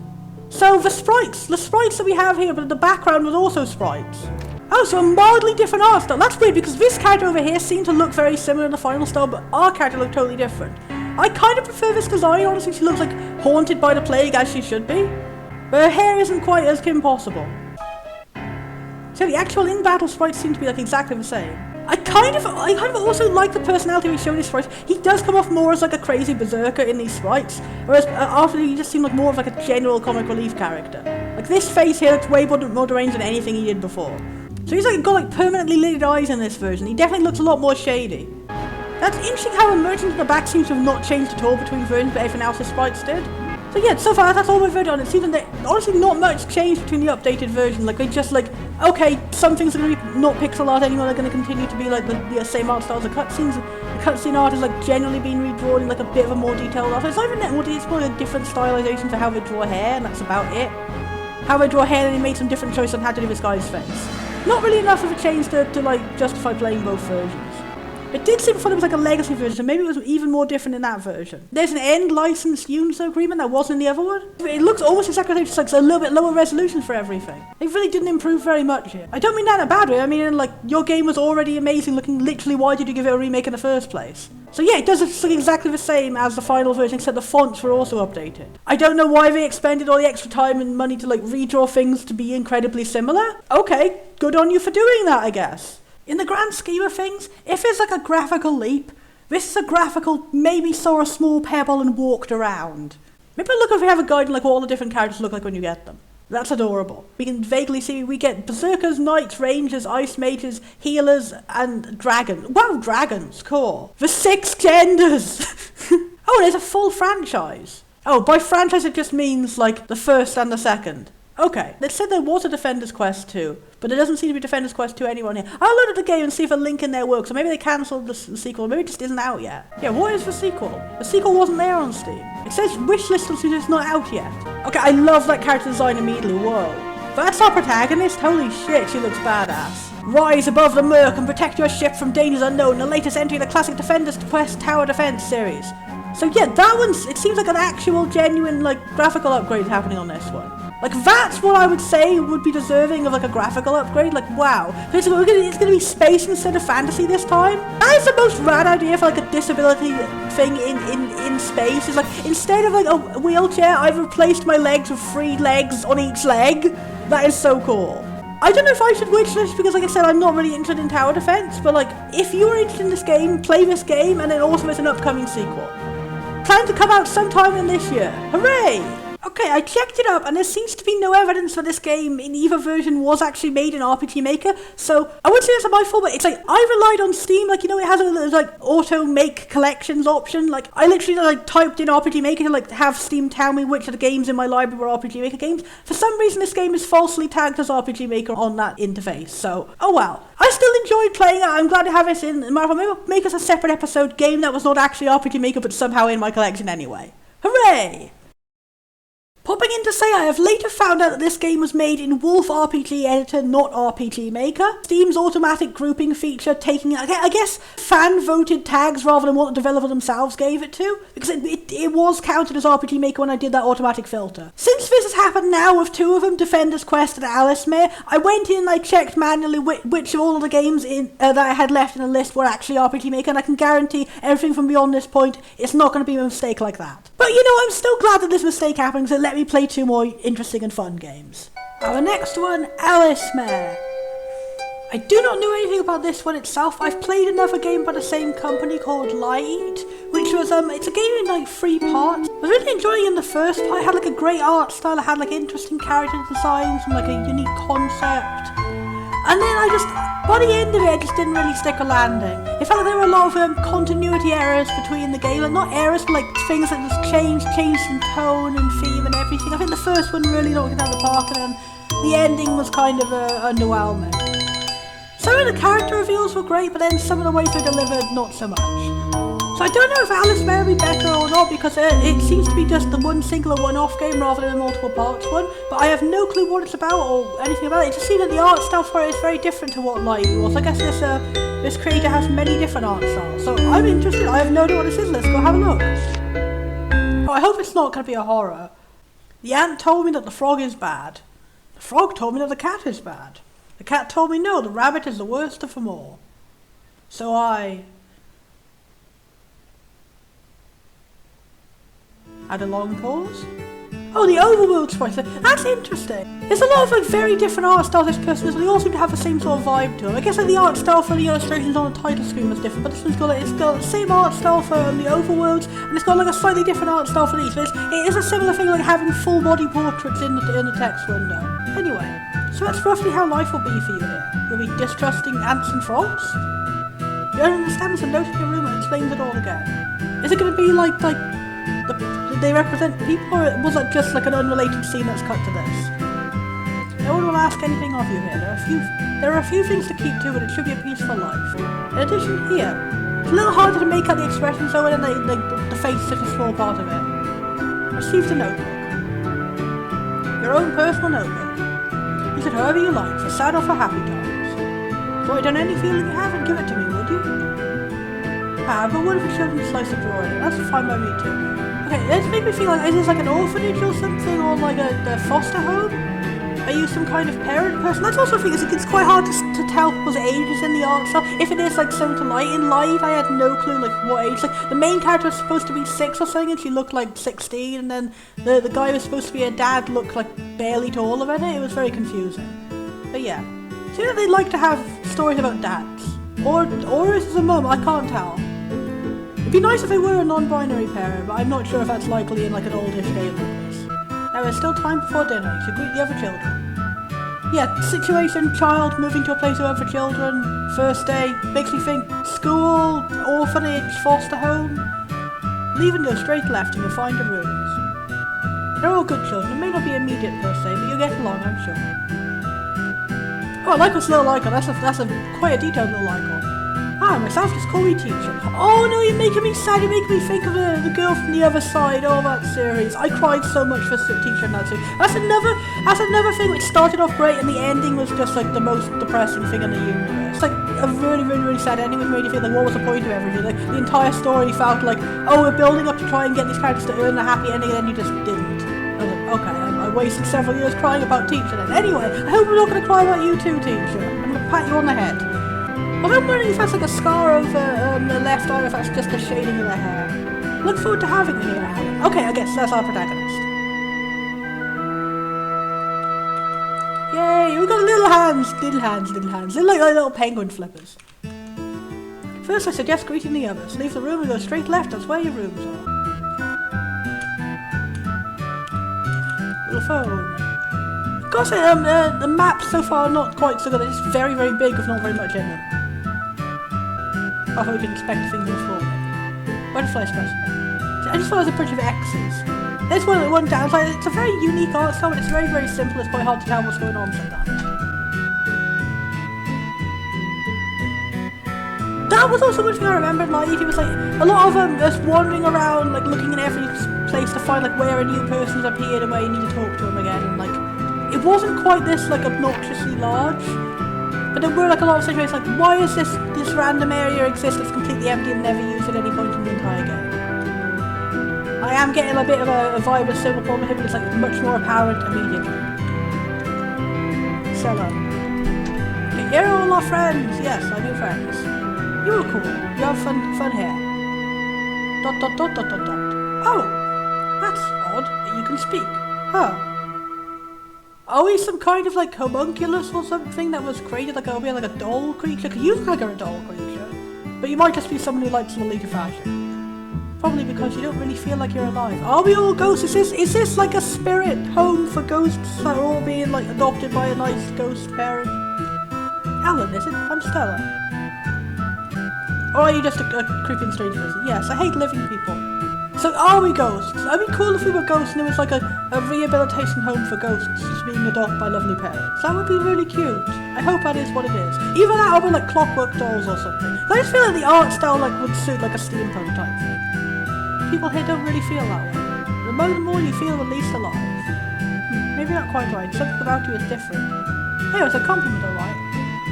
So the sprites that we have here, but the background was also sprites. Oh, so a mildly different art style. That's weird because this character over here seemed to look very similar in the final style, but our character looked totally different. I kind of prefer this design, honestly. She looks like haunted by the plague, as she should be. But her hair isn't quite as Kim Possible. So the actual in-battle sprites seem to be like exactly the same. I kind of also like the personality we show in these sprites. He does come off more as like a crazy berserker in these sprites, whereas after he just seemed like more of like a general comic relief character. Like this face here looks way more deranged than anything he did before. So he's like got like permanently lidded eyes in this version. He definitely looks a lot more shady. That's interesting how the merchant in the back seems to have not changed at all between versions, but everything else the sprites did. So yeah, so far that's all we've heard on it. Seems that honestly not much changed between the updated version. Like they just like, okay, some things are going to be not pixel art anymore. They're going to continue to be like the same art styles. The cutscene art is like generally being redrawn in like a bit of a more detailed art. It's not even that more. It's more like a different stylization for how they draw hair, and that's about it. How they draw hair, and they made some different choices on how to do this guy's face. Not really enough of a change to like justify playing both versions. It did seem fun it was like a legacy version, so maybe it was even more different in that version. There's an end licensed use agreement that wasn't in the other one. It looks almost exactly like just like a little bit lower resolution for everything. It really didn't improve very much here. I don't mean that in a bad way, I mean like your game was already amazing looking. Literally, why did you give it a remake in the first place? So yeah, it does look exactly the same as the final version, except the fonts were also updated. I don't know why they expended all the extra time and money to like redraw things to be incredibly similar. Okay, good on you for doing that, I guess. In the grand scheme of things, if it's like a graphical leap, this is a graphical maybe saw a small pebble and walked around. Maybe look if we have a guide on like what all the different characters look like when you get them. That's adorable. We can vaguely see we get berserkers, knights, rangers, ice mages, healers, and dragons. Wow, dragons, cool. The 6 genders! Oh, there's a full franchise. Oh, by franchise it just means like the first and the second. Okay, they said there was a Defender's Quest 2, but there doesn't seem to be Defender's Quest 2 anyone here. I'll load up the game and see if a link in there works, or maybe they cancelled the sequel, maybe it just isn't out yet. Yeah, what is the sequel? The sequel wasn't there on Steam. It says wishlist on Steam, it's not out yet. Okay, I love that character design immediately, whoa. That's our protagonist? Holy shit, she looks badass. Rise above the murk and protect your ship from dangers unknown, the latest entry in the classic Defender's Quest Tower Defense series. So yeah, that one's, it seems like an actual genuine like graphical upgrade happening on this one. Like that's what I would say would be deserving of like a graphical upgrade. Like wow, it's gonna be space instead of fantasy this time. That is the most rad idea for like a disability thing in space. Is like instead of like a wheelchair, I've replaced my legs with 3 legs on each leg. That is so cool. I don't know if I should wishlist because like I said, I'm not really interested in tower defense. But like if you are interested in this game, play this game, and then also there's an upcoming sequel. Planned to come out sometime in this year. Hooray! Okay, I checked it up and there seems to be no evidence that this game in either version was actually made in RPGmaker, so I wouldn't say that's my fault, but it's like, I relied on Steam, like, you know, it has a like auto-make collections option, like, I literally like typed in RPGmaker to like have Steam tell me which of the games in my library were RPGmaker games. For some reason this game is falsely tagged as RPGmaker on that interface, so, oh well. I still enjoyed playing it, I'm glad to have it in Marvel. Maybe I'll make us a separate episode game that was not actually RPGmaker but somehow in my collection anyway. Hooray! Popping in to say I have later found out that this game was made in Wolf RPG Editor, not RPG Maker. Steam's automatic grouping feature taking, I guess, fan-voted tags rather than what the developer themselves gave it to, because it was counted as RPG Maker when I did that automatic filter. Since this has happened now with 2 of them, Defender's Quest and Alicemare, I went in and I checked manually which of all of the games that I had left in the list were actually RPG Maker, and I can guarantee everything from beyond this point, it's not going to be a mistake like that. But you know, I'm still glad that this mistake happened, so let me play 2 more interesting and fun games. Our next one, Alicemare. I do not know anything about this one itself. I've played another game by the same company called Light, which was, it's a game in like 3 parts. I was really enjoying in the first part. It had like a great art style, it had like interesting character designs and like a unique concept. And then by the end of it, I just didn't really stick a landing. It felt like there were a lot of continuity errors between the game. Like, not errors, but like things that just changed in tone and theme and everything. I think the first one really knocked it out of the park, and then the ending was kind of underwhelming. Some of the character reveals were great, but then some of the ways they delivered, not so much. So I don't know if Alicemare will be better or not, because it seems to be just the one singular one-off game rather than a multiple parts one, but I have no clue what it's about or anything about it. It just seems that the art style for it is very different to what Light was. I guess this creator has many different art styles, so I'm interested. I have no idea what this is. Let's go have a look. Oh, I hope it's not going to be a horror. The ant told me that the frog is bad. The frog told me that the cat is bad. The cat told me no, the rabbit is the worst of them all. So I had a long pause. Oh, the overworld spice. That's interesting. There's a lot of like very different art styles this person has, but they all seem to have the same sort of vibe to them. I guess like the art style for the illustrations on the title screen was different, but this one's got like, it's got the same art style for the overworlds, and it's got like a slightly different art style for these. But it is a similar thing like having full body portraits in the text window. Anyway, so that's roughly how life will be for you here. You'll be distrusting ants and frogs. You don't understand, so note in your room and explains it all again. Is it going to be like did they represent people, or was it just like an unrelated scene that's cut to this? No one will ask anything of you here. There are a few things to keep to, but it should be a peaceful life. In addition, here, it's a little harder to make out the expression, so and the face is such a small part of it. Received a notebook. Your own personal notebook. Use it however you like, for sad or for happy times. Write down any feeling you have and give it to me, would you? But what if a children's slice of drawing? That's fine by me too. Okay, this makes me feel like, is this like an orphanage or something, or like a foster home? Are you some kind of parent person? That's also a thing, it's quite hard to tell people's ages in the art style. If it is like something to light in live, I had no clue like what age. Like the main character was supposed to be 6 or something, and she looked like 16, and then the guy who was supposed to be a dad looked like barely taller than it. It was very confusing. But yeah, seems like they like to have stories about dads. Or is it a mum? I can't tell. It'd be nice if they were a non-binary parent, but I'm not sure if that's likely in like an oldish game like this. Now there's still time before dinner. You should greet the other children. Yeah, situation, child moving to a place of other children, first day, makes me think school, orphanage, foster home. Leave and go straight left and you'll find your rooms. They're all good children. It may not be immediate per se, but you'll get along, I'm sure. Oh, I like this little icon. That's quite a detailed little icon. Hi, myself, just call me teacher. Oh no, you're making me sad. You're making me think of the girl from the other side. Oh, that series. I cried so much for teacher in that series. That's another thing which started off great and the ending was just like the most depressing thing in the universe. It's like a really, really, really sad ending which made you feel like what was the point of everything? Like the entire story felt like, oh, we're building up to try and get these characters to earn a happy ending and then you just didn't. I was like, okay, I wasted several years crying about teacher then. Anyway, I hope I'm not going to cry about you too, teacher. I'm going to pat you on the head. Well, I'm wondering if that's like a scar over the left eye or if that's just a shading of the hair. Look forward to having you here, Alan. Okay, I guess that's our protagonist. Yay, we've got little hands. They're like little penguin flippers. First, I suggest greeting the others. Leave the room and go straight left, that's where your rooms are. Little phone. Gosh, the maps so far are not quite so good. They're just very, very big with not very much in them. I thought we could inspect things in full. Butterfly specimen. I just thought it was a bunch of X's. There's one downside. It's a very unique art style, but it's very, very simple. It's quite hard to tell what's going on sometimes. That was also one thing I remembered, like, it was like, a lot of us wandering around, like, looking in every place to find, like, where a new person's appeared and where you need to talk to them again, and, like, it wasn't quite this, like, obnoxiously large, but there were, like, a lot of situations, like, why is this random area exist that's completely empty and never used at any point in the entire game? I am getting a bit of a vibe of Civil War here, but it's, like, much more apparent immediately. Cello. Okay, here are all our friends, yes, our new friends. You were cool. You have fun here. ... Oh, that's odd that you can speak. Huh. Are we some kind of like homunculus or something that was created like a doll creature? Because you look like a doll creature. But you might just be someone who likes the leader fashion. Probably because you don't really feel like you're alive. Are we all ghosts? Is this like a spirit home for ghosts that are all being like adopted by a nice ghost parent? Alan, is it? I'm Stella. Or are you just a creeping strange person? Yes, I hate living people. So are we ghosts? It'd be cool if we were ghosts and it was like a rehabilitation home for ghosts just being adopted by lovely parents. That would be really cute. I hope that is what it is. Either that or like clockwork dolls or something. I just feel like the art style like would suit like a steampunk type thing. People here don't really feel that way. The more you feel, the least alive. Maybe not quite right. Something about you is different. Hey, it's a compliment, alright.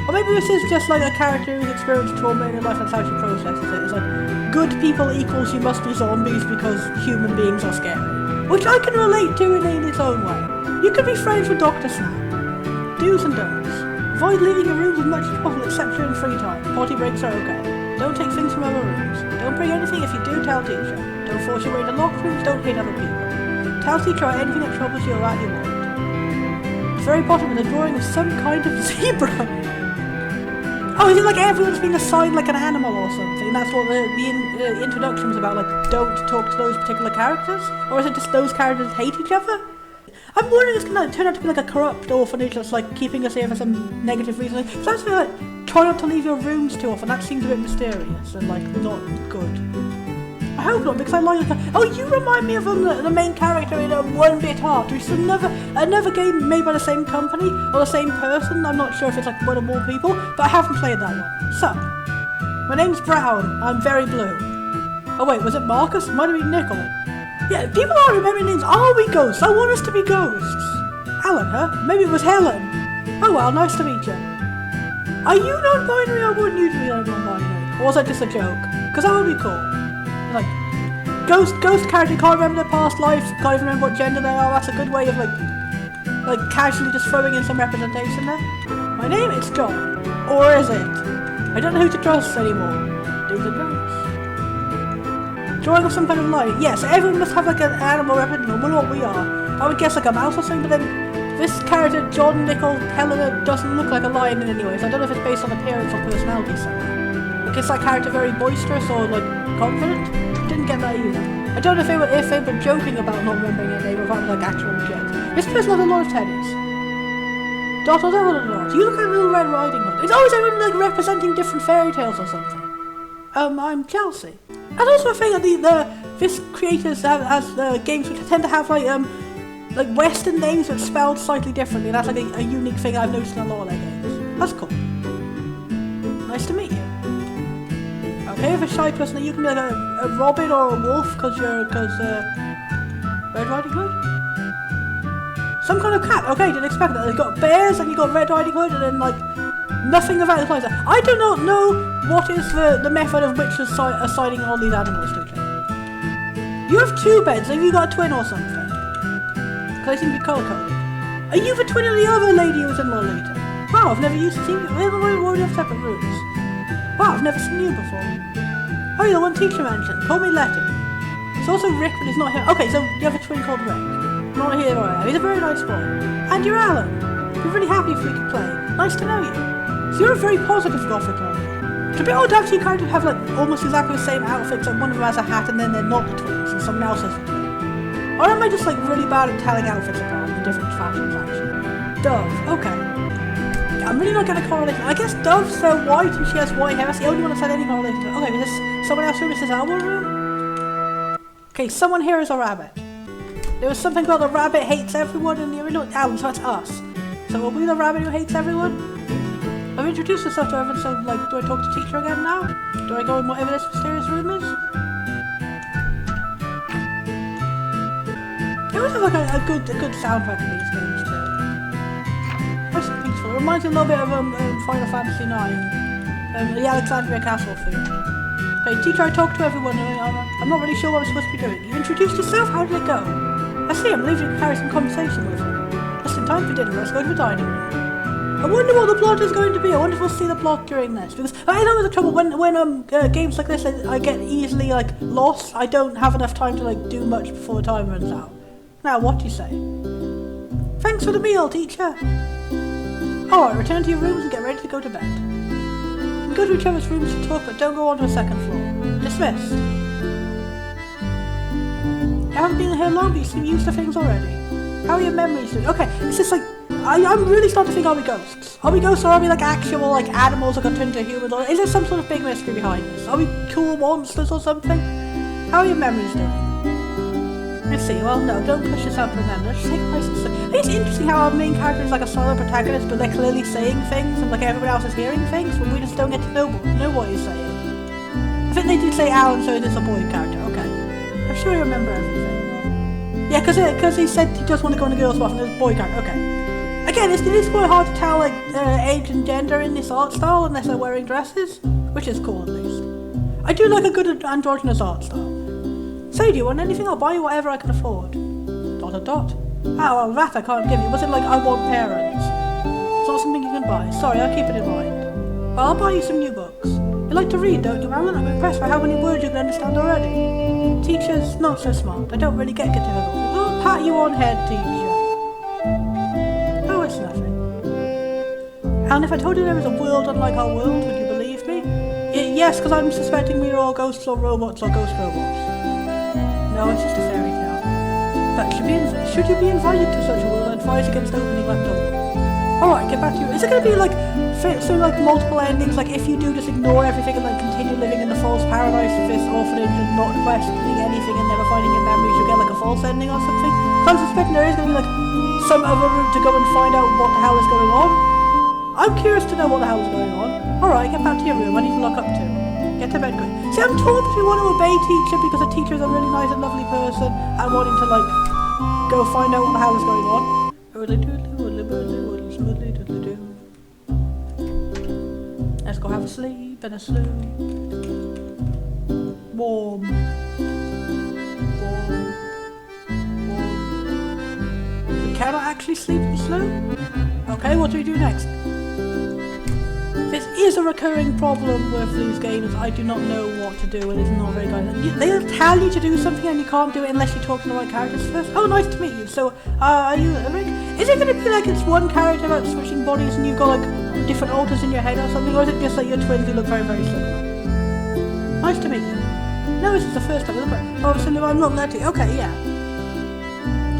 Or maybe this is just like a character who's experienced trauma in her life and that's how she processes it. It's like, good people equals you must be zombies because human beings are scary. which I can relate to in its own way. You can be friends with Dr. Snap. Do's and don'ts. Avoid leaving your rooms as much as possible except during free time. Potty breaks are okay. Don't take things from other rooms. Don't bring anything. If you do, tell teacher. Don't force your way to locked rooms. Don't hit other people. Tell teacher anything that troubles you or that you want. It's very bottom with a drawing of some kind of zebra. Oh, is it like everyone's been assigned like an animal or something? That's what the introduction was about, like, don't talk to those particular characters? Or is it just those characters hate each other? I'm wondering if it's going to turn out to be like a corrupt orphanage that's like keeping us here for some negative reason. So that's like, try not to leave your rooms too often. That seems a bit mysterious and like not good. I hope not, because I like the... Oh, you remind me of the main character in One Bit Heart, which is another game made by the same company, or the same person. I'm not sure if it's like one or more people, but I haven't played that one. So, my name's Brown, I'm very blue. Oh wait, was it Marcus? Might have been Nickel. Yeah, people aren't remembering names. Are we ghosts? I want us to be ghosts. Alan, huh? Maybe it was Helen. Oh well, nice to meet you. Are you non-binary or wouldn't you be non-binary? Or was that just a joke? Because that would be cool. Like, ghost character can't remember their past lives, can't even remember what gender they are. That's a good way of like casually just throwing in some representation there. My name is John, or is it? I don't know who to trust anymore. Do's and don'ts. Drawing of some kind of light. Yes, everyone must have like an animal representation. I wonder what we are. I would guess like a mouse or something, but then this character John Nickel Helena doesn't look like a lion in any way. So I don't know if it's based on appearance or personality somehow. Like, is that character very boisterous or like confident? Didn't get that either. I don't know if they were joking about not remembering their name or if that was like actual legit. This person has a lot of teddies. Dot or dot. You look like a Little Red Riding Hood. It's always everyone like representing different fairy tales or something. I'm Chelsea. That's also a thing that this creators has games which tend to have like Western names but spelled slightly differently. That's like a unique thing I've noticed in a lot of their games. That's cool. Nice to meet you. Okay, if a shy person, you can be like a robin or a wolf because Red Riding Hood? Some kind of cat. Okay, didn't expect that. You've got bears and you've got Red Riding Hood and then like nothing about the place. I do not know what is the method of which assigning all these animals to each other. You have two beds. Have you got a twin or something? Because they seem to be colour-coded. Are you the twin of the other lady who was in Lolita? Wow, I've never used to see you. We already have separate rooms. Wow, I've never seen you before. Oh, you're the one teacher mentioned. Call me Letty. It's also Rick, but he's not here. Okay, so you have a twin called Rick. Not here right now. He's a very nice boy. And you're Alan. We're really happy if we could play. Nice to know you. So you're a very positive gothic lady. It's a bit odd to have two characters have like almost exactly the same outfits, like one of them has a hat and then they're not the twins, and someone else has the twin. Or am I just like really bad at telling outfits apart in different fashions actually? Dove, okay. I'm really not going to correlate. I guess Dove's white and she has white hair. That's the only one that's had any correlation to it. Okay, is this someone else room? Is this our room? Okay, someone here is a rabbit. There was something about the rabbit hates everyone in the original Alan, so that's us. So are we the rabbit who hates everyone? I've introduced myself to everyone, so like, do I talk to teacher again now? Do I go in whatever this mysterious room is? It was like a good soundtrack in these games too. Nice and peaceful. It reminds me a little bit of Final Fantasy IX, the Alexandria Castle theme. Okay, teacher, I talked to everyone. I'm not really sure what I'm supposed to be doing. You introduced yourself? How did it go? I see. I'm leaving to carry some conversation with you. Just in time for dinner. Let's go to the dining room. I wonder what the plot is going to be. I wonder if we'll see the plot during this. Because I know the trouble when games like this, I get easily like lost. I don't have enough time to like do much before the time runs out. Now, what do you say? Thanks for the meal, teacher. Alright, return to your rooms and get ready to go to bed. You can go to each other's rooms to talk, but don't go on to the second floor. Dismissed. You haven't been here long, but you seem used to things already. How are your memories doing? Okay, it's just like, I'm really starting to think, are we ghosts? Are we ghosts or are we like actual like animals that got turned into humans? Or is there some sort of big mystery behind this? Are we cool monsters or something? How are your memories doing? Let's see, well no, don't push yourself to remember. Just take it nice and slow. I think it's interesting how our main character is like a solo protagonist, but they're clearly saying things and like everyone else is hearing things, but we just don't get to know what he's saying. I think they did say Alan, so it is a boy character, okay. I'm sure you remember everything. Yeah, because he said he just wanted to go on a girl's bath and there's a boy character, okay. Again, it is quite hard to tell like age and gender in this art style unless they're wearing dresses, which is cool at least. I do like a good androgynous art style. Say, do you want anything? I'll buy you whatever I can afford. dot a dot. Ah, well, that I can't give you. Was it like, I want parents? It's not something you can buy. Sorry, I'll keep it in mind. Well, I'll buy you some new books. You like to read, don't you, Alan? I'm impressed by how many words you can understand already. Teachers, not so smart. I don't really get difficulties. I'll pat you on head, teacher. Oh, it's nothing. Alan, if I told you there was a world unlike our world, would you believe me? Yes, because I'm suspecting we're all ghosts or robots or ghost robots. No, it's just a fairy tale. But should you be invited to such a world, I'd advise against opening that door. Alright, get back to you. Is it going to be like, multiple endings, like if you do just ignore everything and continue living in the false paradise of this orphanage and not questioning anything and never finding your memories, you'll get like a false ending or something? So I'm suspecting there is going to be some other route to go and find out what the hell is going on. I'm curious to know what the hell is going on. Alright, get back to your room. I need to lock up too. Get to bed good. See, I'm torn between wanting to obey teacher because a teacher is a really nice and lovely person and wanting to go find out what the hell is going on. Let's go have a sleep in a slough. Warm. We cannot actually sleep in a slough? Okay, what do we do next? This is a recurring problem with these games. I do not know what to do and it's not very good. They'll tell you to do something and you can't do it unless you talk to the right characters first. Oh, nice to meet you. So, are you Rick? Is it going to be like it's one character about switching bodies and you've got different alters in your head or something, or is it just like your twins who look very, very similar? Nice to meet you. No, this is the first time. Oh, so no, I'm not Letty. Okay, yeah.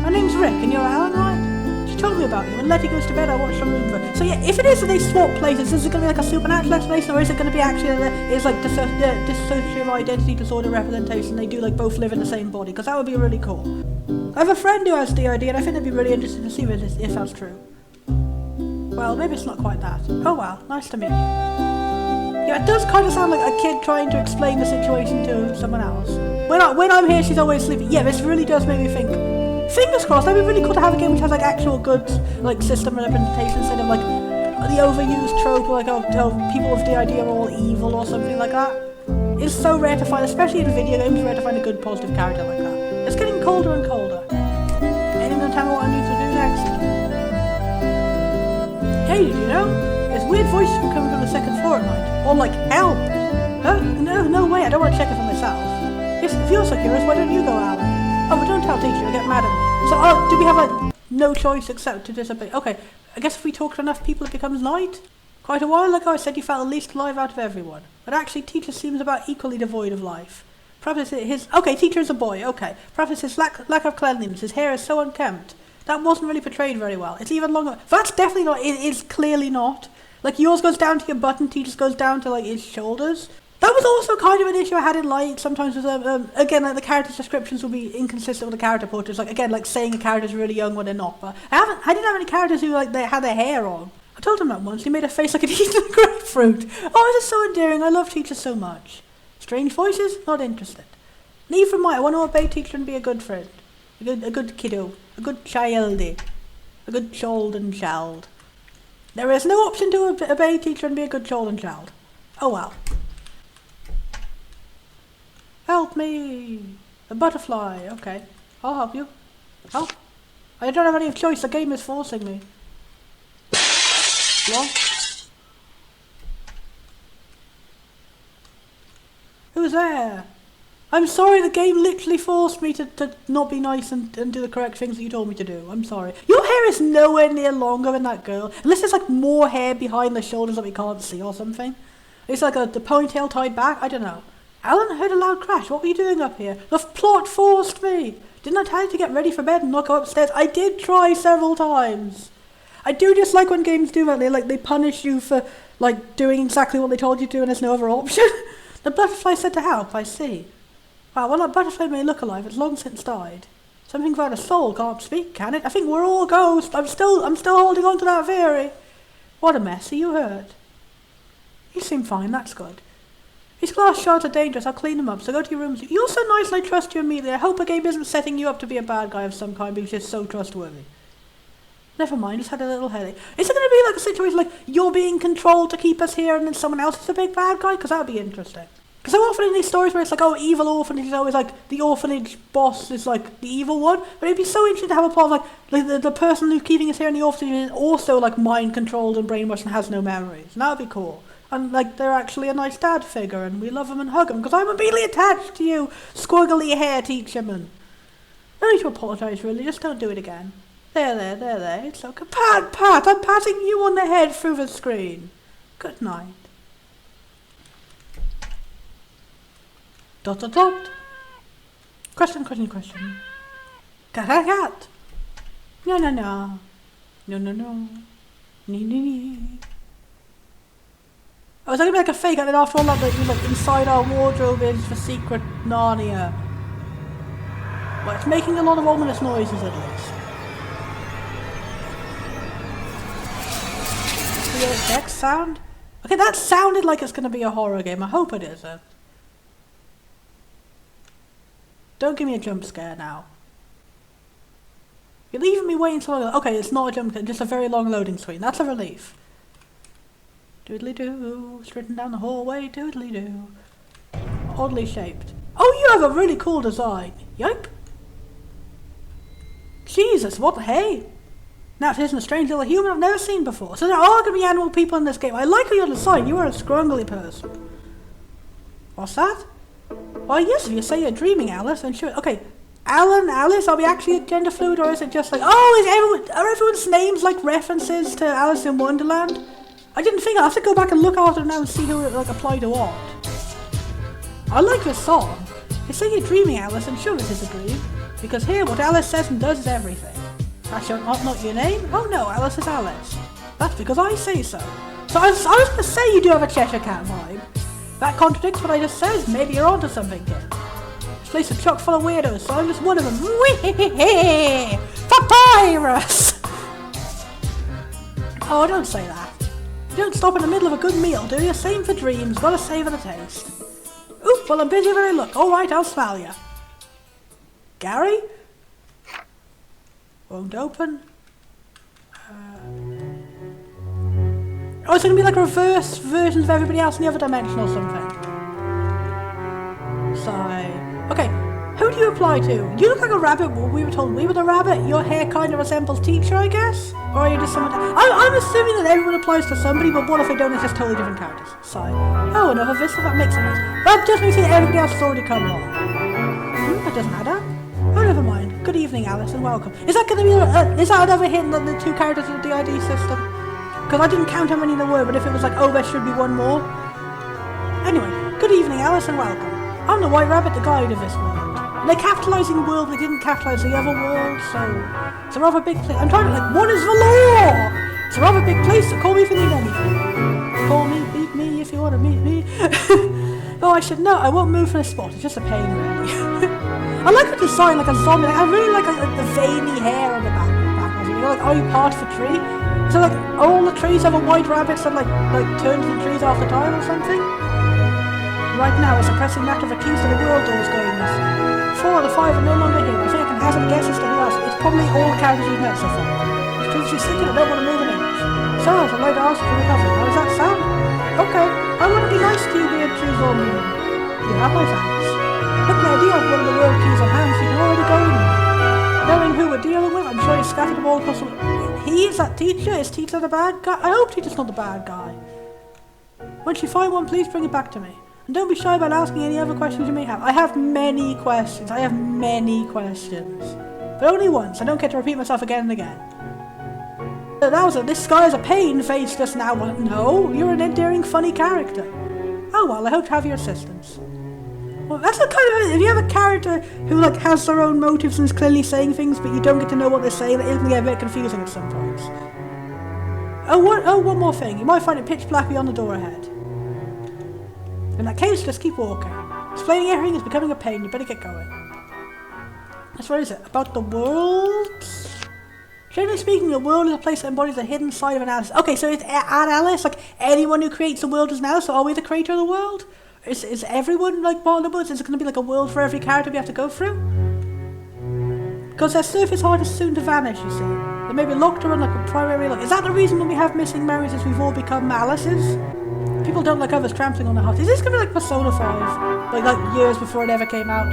My name's Rick and you're Alan, right? She told me about you. When Letty goes to bed, I watch some room for her. So yeah, if it is that they swap places, is it going to be like a supernatural explanation, or is it going to be actually it's like dissociative identity disorder representation? They do both live in the same body, because that would be really cool. I have a friend who has DID, and I think it'd be really interesting to see if that's true. Well, maybe it's not quite that. Oh well, nice to meet you. Yeah, it does kind of sound like a kid trying to explain the situation to someone else. When I'm here, she's always sleeping. Yeah, this really does make me think. Fingers crossed, that'd be really cool to have a game which has actual good system representation instead of the overused trope people with DID are all evil or something like that. It's so rare to find, especially in video games, rare to find a good positive character like that. It's getting colder and colder. Anyone gonna tell me what I need to do next? Hey, did you know? There's weird voices coming from the second floor at night. Or help! Huh? No way, I don't want to check it for myself. Yes, if you're so curious, why don't you go, Alan? Oh, but don't tell teacher, you'll get mad at me. So, do we have no choice except to disobey? Okay, I guess if we talk to enough people it becomes night? Quite a while ago I said you felt the least alive out of everyone. But actually teacher seems about equally devoid of life. Perhaps it's his... Okay, teacher is a boy, okay. Perhaps it's his lack of cleanliness, his hair is so unkempt. That wasn't really portrayed very well. It's even longer... That's definitely not... It is clearly not. Yours goes down to your butt and teacher's goes down to, his shoulders. That was also kind of an issue I had in Light. Sometimes with, again, the character's descriptions will be inconsistent with the character portraits. Saying a character's really young when they're not. But I didn't have any characters who, they had their hair on. I told him that once. He made a face like he'd eaten a grapefruit. Oh, this is so endearing. I love teachers so much. Strange voices? Not interested. Leave from my... I want to obey teacher and be a good friend. A good kiddo. A good childie. A good child and child. There is no option to obey teacher and be a good child and child. Oh well. Help me! A butterfly. Okay. I'll help you. Help. I don't have any choice. The game is forcing me. What? Who's there? I'm sorry, the game literally forced me to not be nice and do the correct things that you told me to do. I'm sorry. Your hair is nowhere near longer than that girl. Unless there's more hair behind the shoulders that we can't see or something. It's the ponytail tied back. I don't know. Alan, I heard a loud crash. What were you doing up here? The plot forced me. Didn't I tell you to get ready for bed and not go upstairs? I did try several times. I do dislike when games do that. They punish you for doing exactly what they told you to and there's no other option. The butterfly said to help, I see. Wow, well that butterfly may look alive, it's long since died. Something about a soul can't speak, can it? I think we're all ghosts. I'm still holding on to that theory. What a mess, are you hurt? You seem fine, that's good. These glass shards are dangerous, I'll clean them up, so go to your rooms. You're so nice and I trust you immediately. I hope a game isn't setting you up to be a bad guy of some kind because you're so trustworthy. Never mind, just had a little headache. Is it going to be a situation you're being controlled to keep us here and then someone else is a big bad guy? Because that would be interesting. Because so often in these stories where it's like, oh, evil orphanage is always like, the orphanage boss is like the evil one. But it'd be so interesting to have a plot of like the person who's keeping us here in the orphanage is also like mind controlled and brainwashed and has no memories. And that would be cool. And like they're actually a nice dad figure and we love them and hug them because I'm immediately attached to you, squiggly hair teacher man. No need to apologise really, just don't do it again. There, it's okay. Pat, I'm patting you on the head through the screen. Good night. ... Question. Cat. No. Nee. Oh, is that gonna be like a fake? And then after all that, like inside our wardrobe is the secret Narnia. Well, it's making a lot of ominous noises at least. The next sound? Okay, that sounded like it's gonna be a horror game. I hope it isn't. Don't give me a jump scare now. You're leaving me waiting so long. Okay, it's not a jump scare, just a very long loading screen. That's a relief. Doodly-doo, straighten down the hallway, doodly-doo. Oddly shaped. Oh, you have a really cool design. Yipe. Jesus, what the hey? Now it isn't a strange little human I've never seen before. So there are going to be animal people in this game. I like your design. You are a scrungly person. What's that? Well, yes, if you say you're dreaming, Alice, then sure. Okay, Alan, Alice, are we actually gender fluid or is it just like... Oh, are everyone's names like references to Alice in Wonderland? I didn't think I'll have to go back and look after now and see who it like apply to what. I like this song. They say you're dreaming, Alice, and sure it is a dream. Because here, what Alice says and does is everything. That's not your name? Oh no, Alice is Alice. That's because I say so. So I was going to say you do have a Cheshire Cat vibe. That contradicts what I just said. Maybe you're onto something, kid. This place is chock full of weirdos, so I'm just one of them. Whee! Papyrus! Oh, don't say that. You don't stop in the middle of a good meal, do you? Same for dreams, gotta savour the taste. Oop, well I'm busy where I look. Alright, I'll smell ya. Gary? Won't open. Oh, it's gonna be like reverse versions of everybody else in the other dimension or something. Sigh. Okay, who do you apply to? You look like a rabbit. We were told we were the rabbit. Your hair kind of resembles teacher, I guess? Or are you just someone... I'm assuming that everyone applies to somebody, but what if they don't? It's just totally different characters. Sigh. Oh, another vista, that makes sense. That just makes it everybody else has already come along. That doesn't add up. Oh, never mind. Good evening, Alice, and welcome. Is that going to be... is that another hint on the two characters of the ID system? Because I didn't count how many there were, but if it was like, oh, there should be one more. Anyway, good evening, Alice, and welcome. I'm the White Rabbit, the guide of this world. And they're capitalising the world, they didn't capitalise the other world, so... It's a rather big place. I'm trying to, like, what is the law? It's a rather big place, so call me if you need anything. Call me, beat me if you want to meet me. Oh, I should know, I won't move from this spot, it's just a pain, really. I like the design, like a zombie, like, I really like the veiny hair on the back of it. You know, like, are you part of a tree? So, like, all the trees have a white rabbit that, like turns the trees off the time or something? Right now, it's a pressing matter of the keys to the world doors going missing. 4 of the 5 are no longer here. I think I can hazard a guess as to who else. It's probably all the characters you've met so far. It's previously sinking, I don't want to move an inch. So, I'd like to ask for recovery. How does that sound? Okay, I want to be nice to you, being true zombie. You have my thanks. Look, now, do you have one of the world keys on hand so you can already go in? Knowing who we're dealing with, I'm sure he's scattered them all across the... He is that teacher? Is teacher the bad guy? I hope teacher's not the bad guy. Once you find one, please bring it back to me. And don't be shy about asking any other questions you may have. I have many questions. But only once. I don't get to repeat myself again and again. That was it. This guy has a pain face just now. No, you're an endearing, funny character. Oh well, I hope to have your assistance. Well, that's the kind of... If you have a character who, like, has their own motives and is clearly saying things, but you don't get to know what they're saying, it can get a bit confusing at some points. One more thing. You might find it pitch black beyond the door ahead. In that case, just keep walking. Explaining everything is becoming a pain. You better get going. That's what is it? About the world? Generally speaking, the world is a place that embodies the hidden side of an Alice. Okay, so it's at Alice, like, anyone who creates the world is an Alice, so are we the creator of the world? Is everyone like part of the woods? Is it going to be like a world for every character we have to go through? Because their surface art is soon to vanish, you see. They may be locked around like a primary look. Is that the reason when we have missing memories is we've all become Alices? People don't like others trampling on their hearts. Is this gonna be like Persona 5? Like years before it ever came out?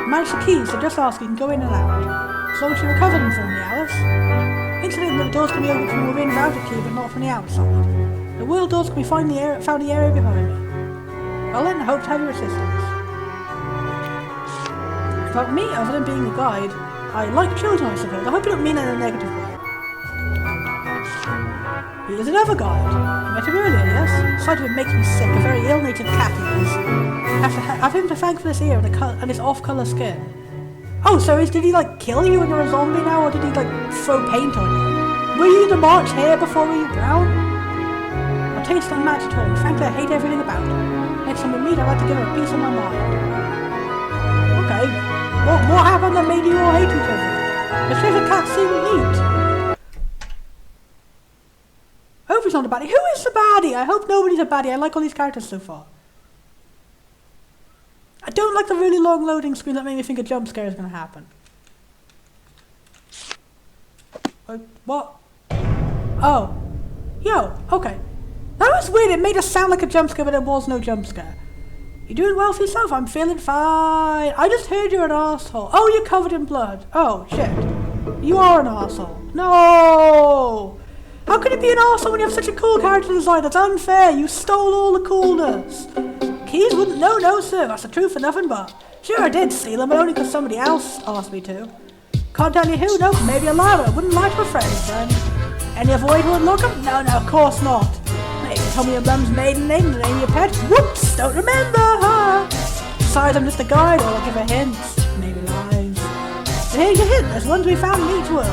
Manage the keys, so just ask, you can go in and out. As long as you recover them for me, Alice. Incidentally, the doors can be opened from within without a key, but not from the outside. The wheel doors can be found in the area behind me. Well then, I hope to have your assistance. About me, other than being a guide, I like children, I suppose. I hope you don't mean it in a negative way. He is another guide. I met him earlier, yes? Sight of him makes me sick. A very ill-natured cat he is. Have him to thank for this ear and his off-colour skin. Oh, so did he like kill you when you're a zombie now, or did he like throw paint on you? Were you the March hair before were you brown? I'll taste and match at home. Frankly, I hate everything about it. Next time we meet, I'd like to give her a piece of my mind. Okay. What happened that made you all hate each other? The treasure cat seemed neat. I hope he's not a baddie. Who is the baddie? I hope nobody's a baddie. I like all these characters so far. I don't like the really long loading screen that made me think a jump scare is going to happen. What? Oh. Yo, okay. That was weird. It made us sound like a jump scare, but there was no jump scare. You doing well for yourself? I'm feeling fine. I just heard you're an asshole. Oh, you're covered in blood. Oh, shit. You are an asshole. No! How can you be an arsehole when you have such a cool character design? That's unfair. You stole all the coolness. Keys wouldn't... No, sir. That's the truth and nothing but. Sure, I did steal them, but only because somebody else asked me to. Can't tell you who. No, maybe a liar. I wouldn't lie to a friend. Any other way to unlock them? No, of course not. Maybe tell me your mum's maiden name and the name of your pet. Whoops, don't remember her. Besides, I'm just a guide. All I'll give her hints. Maybe lies. So here's your hint. There's one to be found in each world.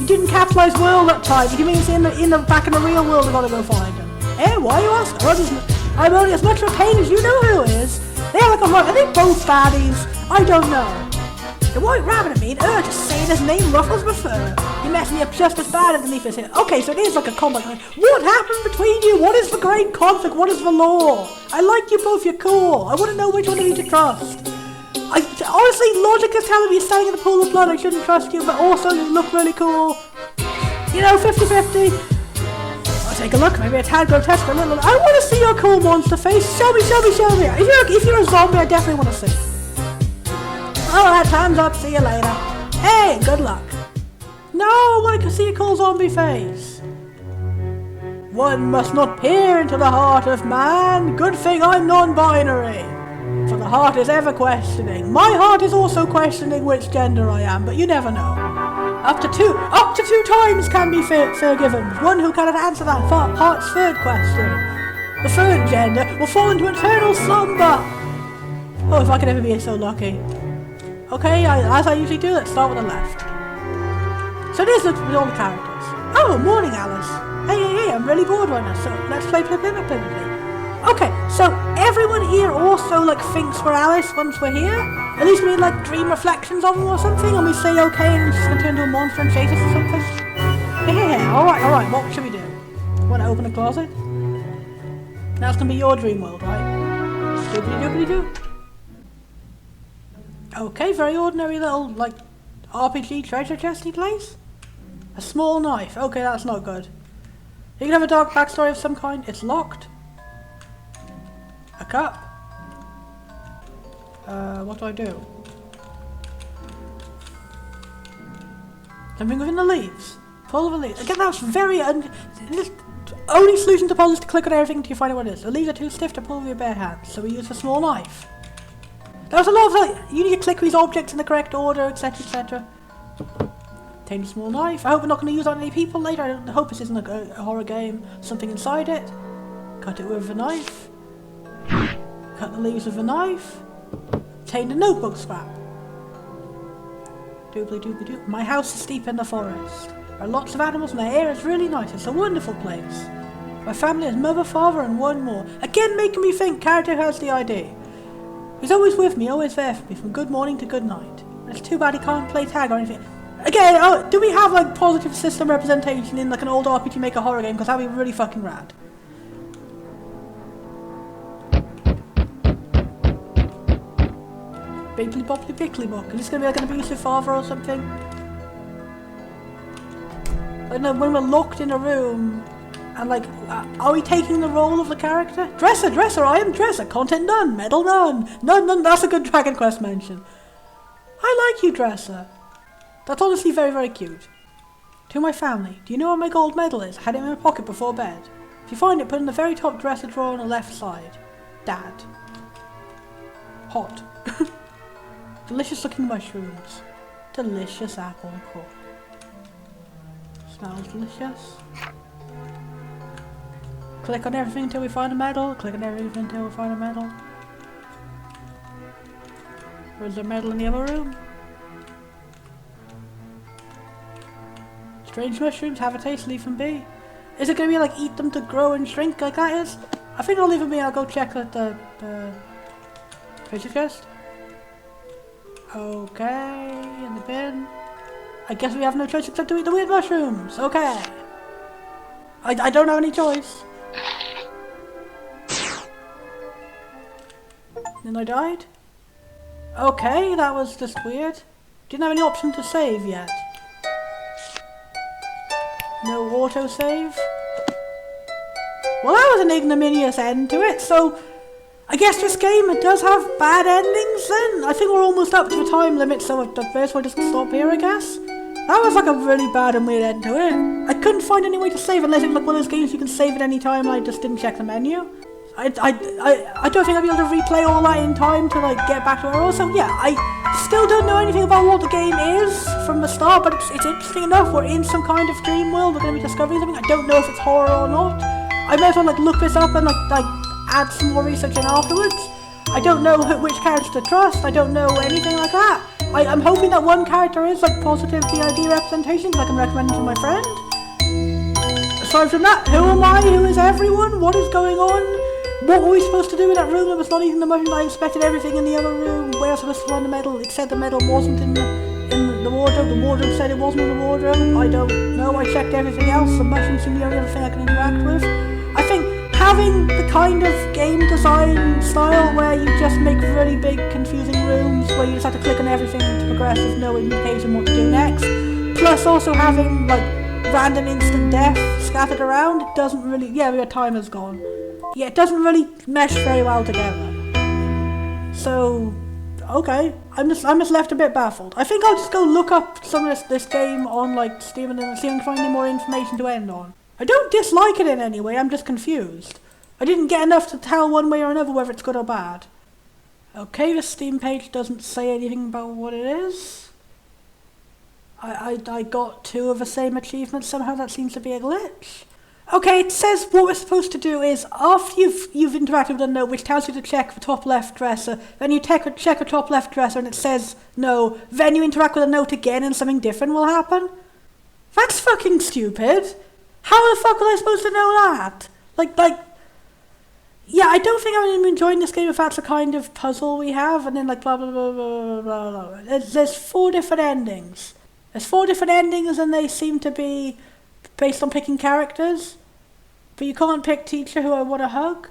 You didn't capitalize world that time. You mean it's in the back in the real world? I gotta go find them. Eh? Why you ask? I'm only as much of a pain as you know who is. They're like a are they both baddies? I don't know. The white rabbit, I mean. Just saying his name ruffles my fur. You messed me up just as bad underneath his head. Okay, so it is like a combat. What happened between you? What is the great conflict? What is the law? I like you both. You're cool. I want to know which one of you to trust. Honestly, logic is telling me you're standing in the pool of blood, I shouldn't trust you, but also you look really cool. You know, 50-50. I'll take a look, maybe a tad grotesque, a little... I want to see your cool monster face. Show me. If you're a zombie, I definitely want to see. Alright, time's up, see you later. Hey, good luck. No, I want to see your cool zombie face. One must not peer into the heart of man. Good thing I'm non-binary. For the heart is ever questioning. My heart is also questioning which gender I am, but you never know. Up to two times can be forgiven. One who cannot answer that heart's third question. The third gender will fall into eternal slumber. Oh, if I could ever be so lucky. Okay, as I usually do, let's start with the left. So this is with all the characters. Oh, morning, Alice. Hey, I'm really bored right now, so let's play play. Okay, so everyone here also like thinks we're Alice once we're here. At least we like dream reflections of them or something, and we say okay, and she's gonna turn into a monster and chase us or something. Yeah. All right. What should we do? Want to open a closet? That's gonna be your dream world, right? Doobly-doobly-doo. Okay, very ordinary little like RPG treasure chesty place. A small knife. Okay, that's not good. You can have a dark backstory of some kind. It's locked. A cup. What do I do? Something within the leaves. Full of the leaves. Again, that's very only solution to puzzle is to click on everything until you find out what it is. The leaves are too stiff to pull with your bare hands, so we use a small knife. There was a lot of like, you need to click these objects in the correct order, etc. Obtain a small knife. I hope we're not going to use on any people later. I hope this isn't like a horror game. Something inside it. Cut it with a knife. Cut the leaves with a knife. Obtain a notebook scrap. Doobly-doobly-doo. My house is deep in the forest. There are lots of animals and the air is really nice. It's a wonderful place. My family is mother, father and one more. Again making me think character has the ID. He's always with me, always there for me, from good morning to good night. It's too bad he can't play tag or anything. Again, do we have like positive system representation in like an old RPGmaker horror game? Because that'd be really fucking rad. Biggly bopply pickly book. Is this gonna be like an abusive father or something? I don't know, when we're locked in a room, And like, are we taking the role of the character? Dresser, I am Dresser. Content none, medal none. None, that's a good Dragon Quest mention. I like you, Dresser. That's honestly very, very cute. To my family, do you know where my gold medal is? I had it in my pocket before bed. If you find it, put it in the very top dresser drawer on the left side. Dad. Hot. Delicious looking mushrooms. Delicious apple core. Smells delicious. Click on everything until we find a medal. Click on everything until we find a medal. Where's the medal in the other room? Strange mushrooms, have a taste, leave them be. Is it going to be like eat them to grow and shrink like that is? I think I'll leave them be, I'll go check at the treasure chest. Okay, in the bin. I guess we have no choice except to eat the weird mushrooms. Okay. I don't have any choice. Then I died? Okay, that was just weird. Didn't have any option to save yet. No autosave. Well, that was an ignominious end to it, so I guess this game, it does have bad endings then. I think we're almost up to the time limit, so I may as well just stop here, I guess. That was like a really bad and weird end to it. I couldn't find any way to save unless it was like one of those games you can save at any time and I just didn't check the menu. I don't think I'd be able to replay all that in time to like get back to where I was. So yeah, I still don't know anything about what the game is from the start, but it's interesting enough. We're in some kind of dream world. We're going to be discovering something. I don't know if it's horror or not. I may as well like look this up and like add some more research in afterwards. I don't know which characters to trust. I don't know anything like that. I'm hoping that one character is like positive BID representations I can recommend to my friend. Aside from that, who am I? Who is everyone? What is going on? What were we supposed to do in that room that was not even the mushroom? I inspected everything in the other room. Where was I supposed to find the medal? It said the medal wasn't in the wardrobe. The wardrobe said it wasn't in the wardrobe. I don't know. I checked everything else. The mushrooms seem the only other thing I can interact with. I think having the kind of game design style where you just make really big confusing rooms where you just have to click on everything to progress with no indication what to do next, plus also having like random instant death scattered around, it doesn't really, yeah, your timer's gone. Yeah, it doesn't really mesh very well together. So, okay, I'm just left a bit baffled. I think I'll just go look up some of this game on like Steam and see if I can find any more information to end on. I don't dislike it in any way, I'm just confused. I didn't get enough to tell one way or another whether it's good or bad. Okay, the Steam page doesn't say anything about what it is. I got 2 of the same achievements, somehow that seems to be a glitch. Okay, it says what we're supposed to do is, after you've interacted with a note which tells you to check the top left dresser, then you check a top left dresser and it says no, then you interact with a note again and something different will happen? That's fucking stupid. How the fuck was I supposed to know that? Yeah, I don't think I'm enjoying this game if that's the kind of puzzle we have, and then like blah blah blah blah blah blah. There's 4 different endings. There's 4 different endings and they seem to be based on picking characters. But you can't pick teacher who I want to hug.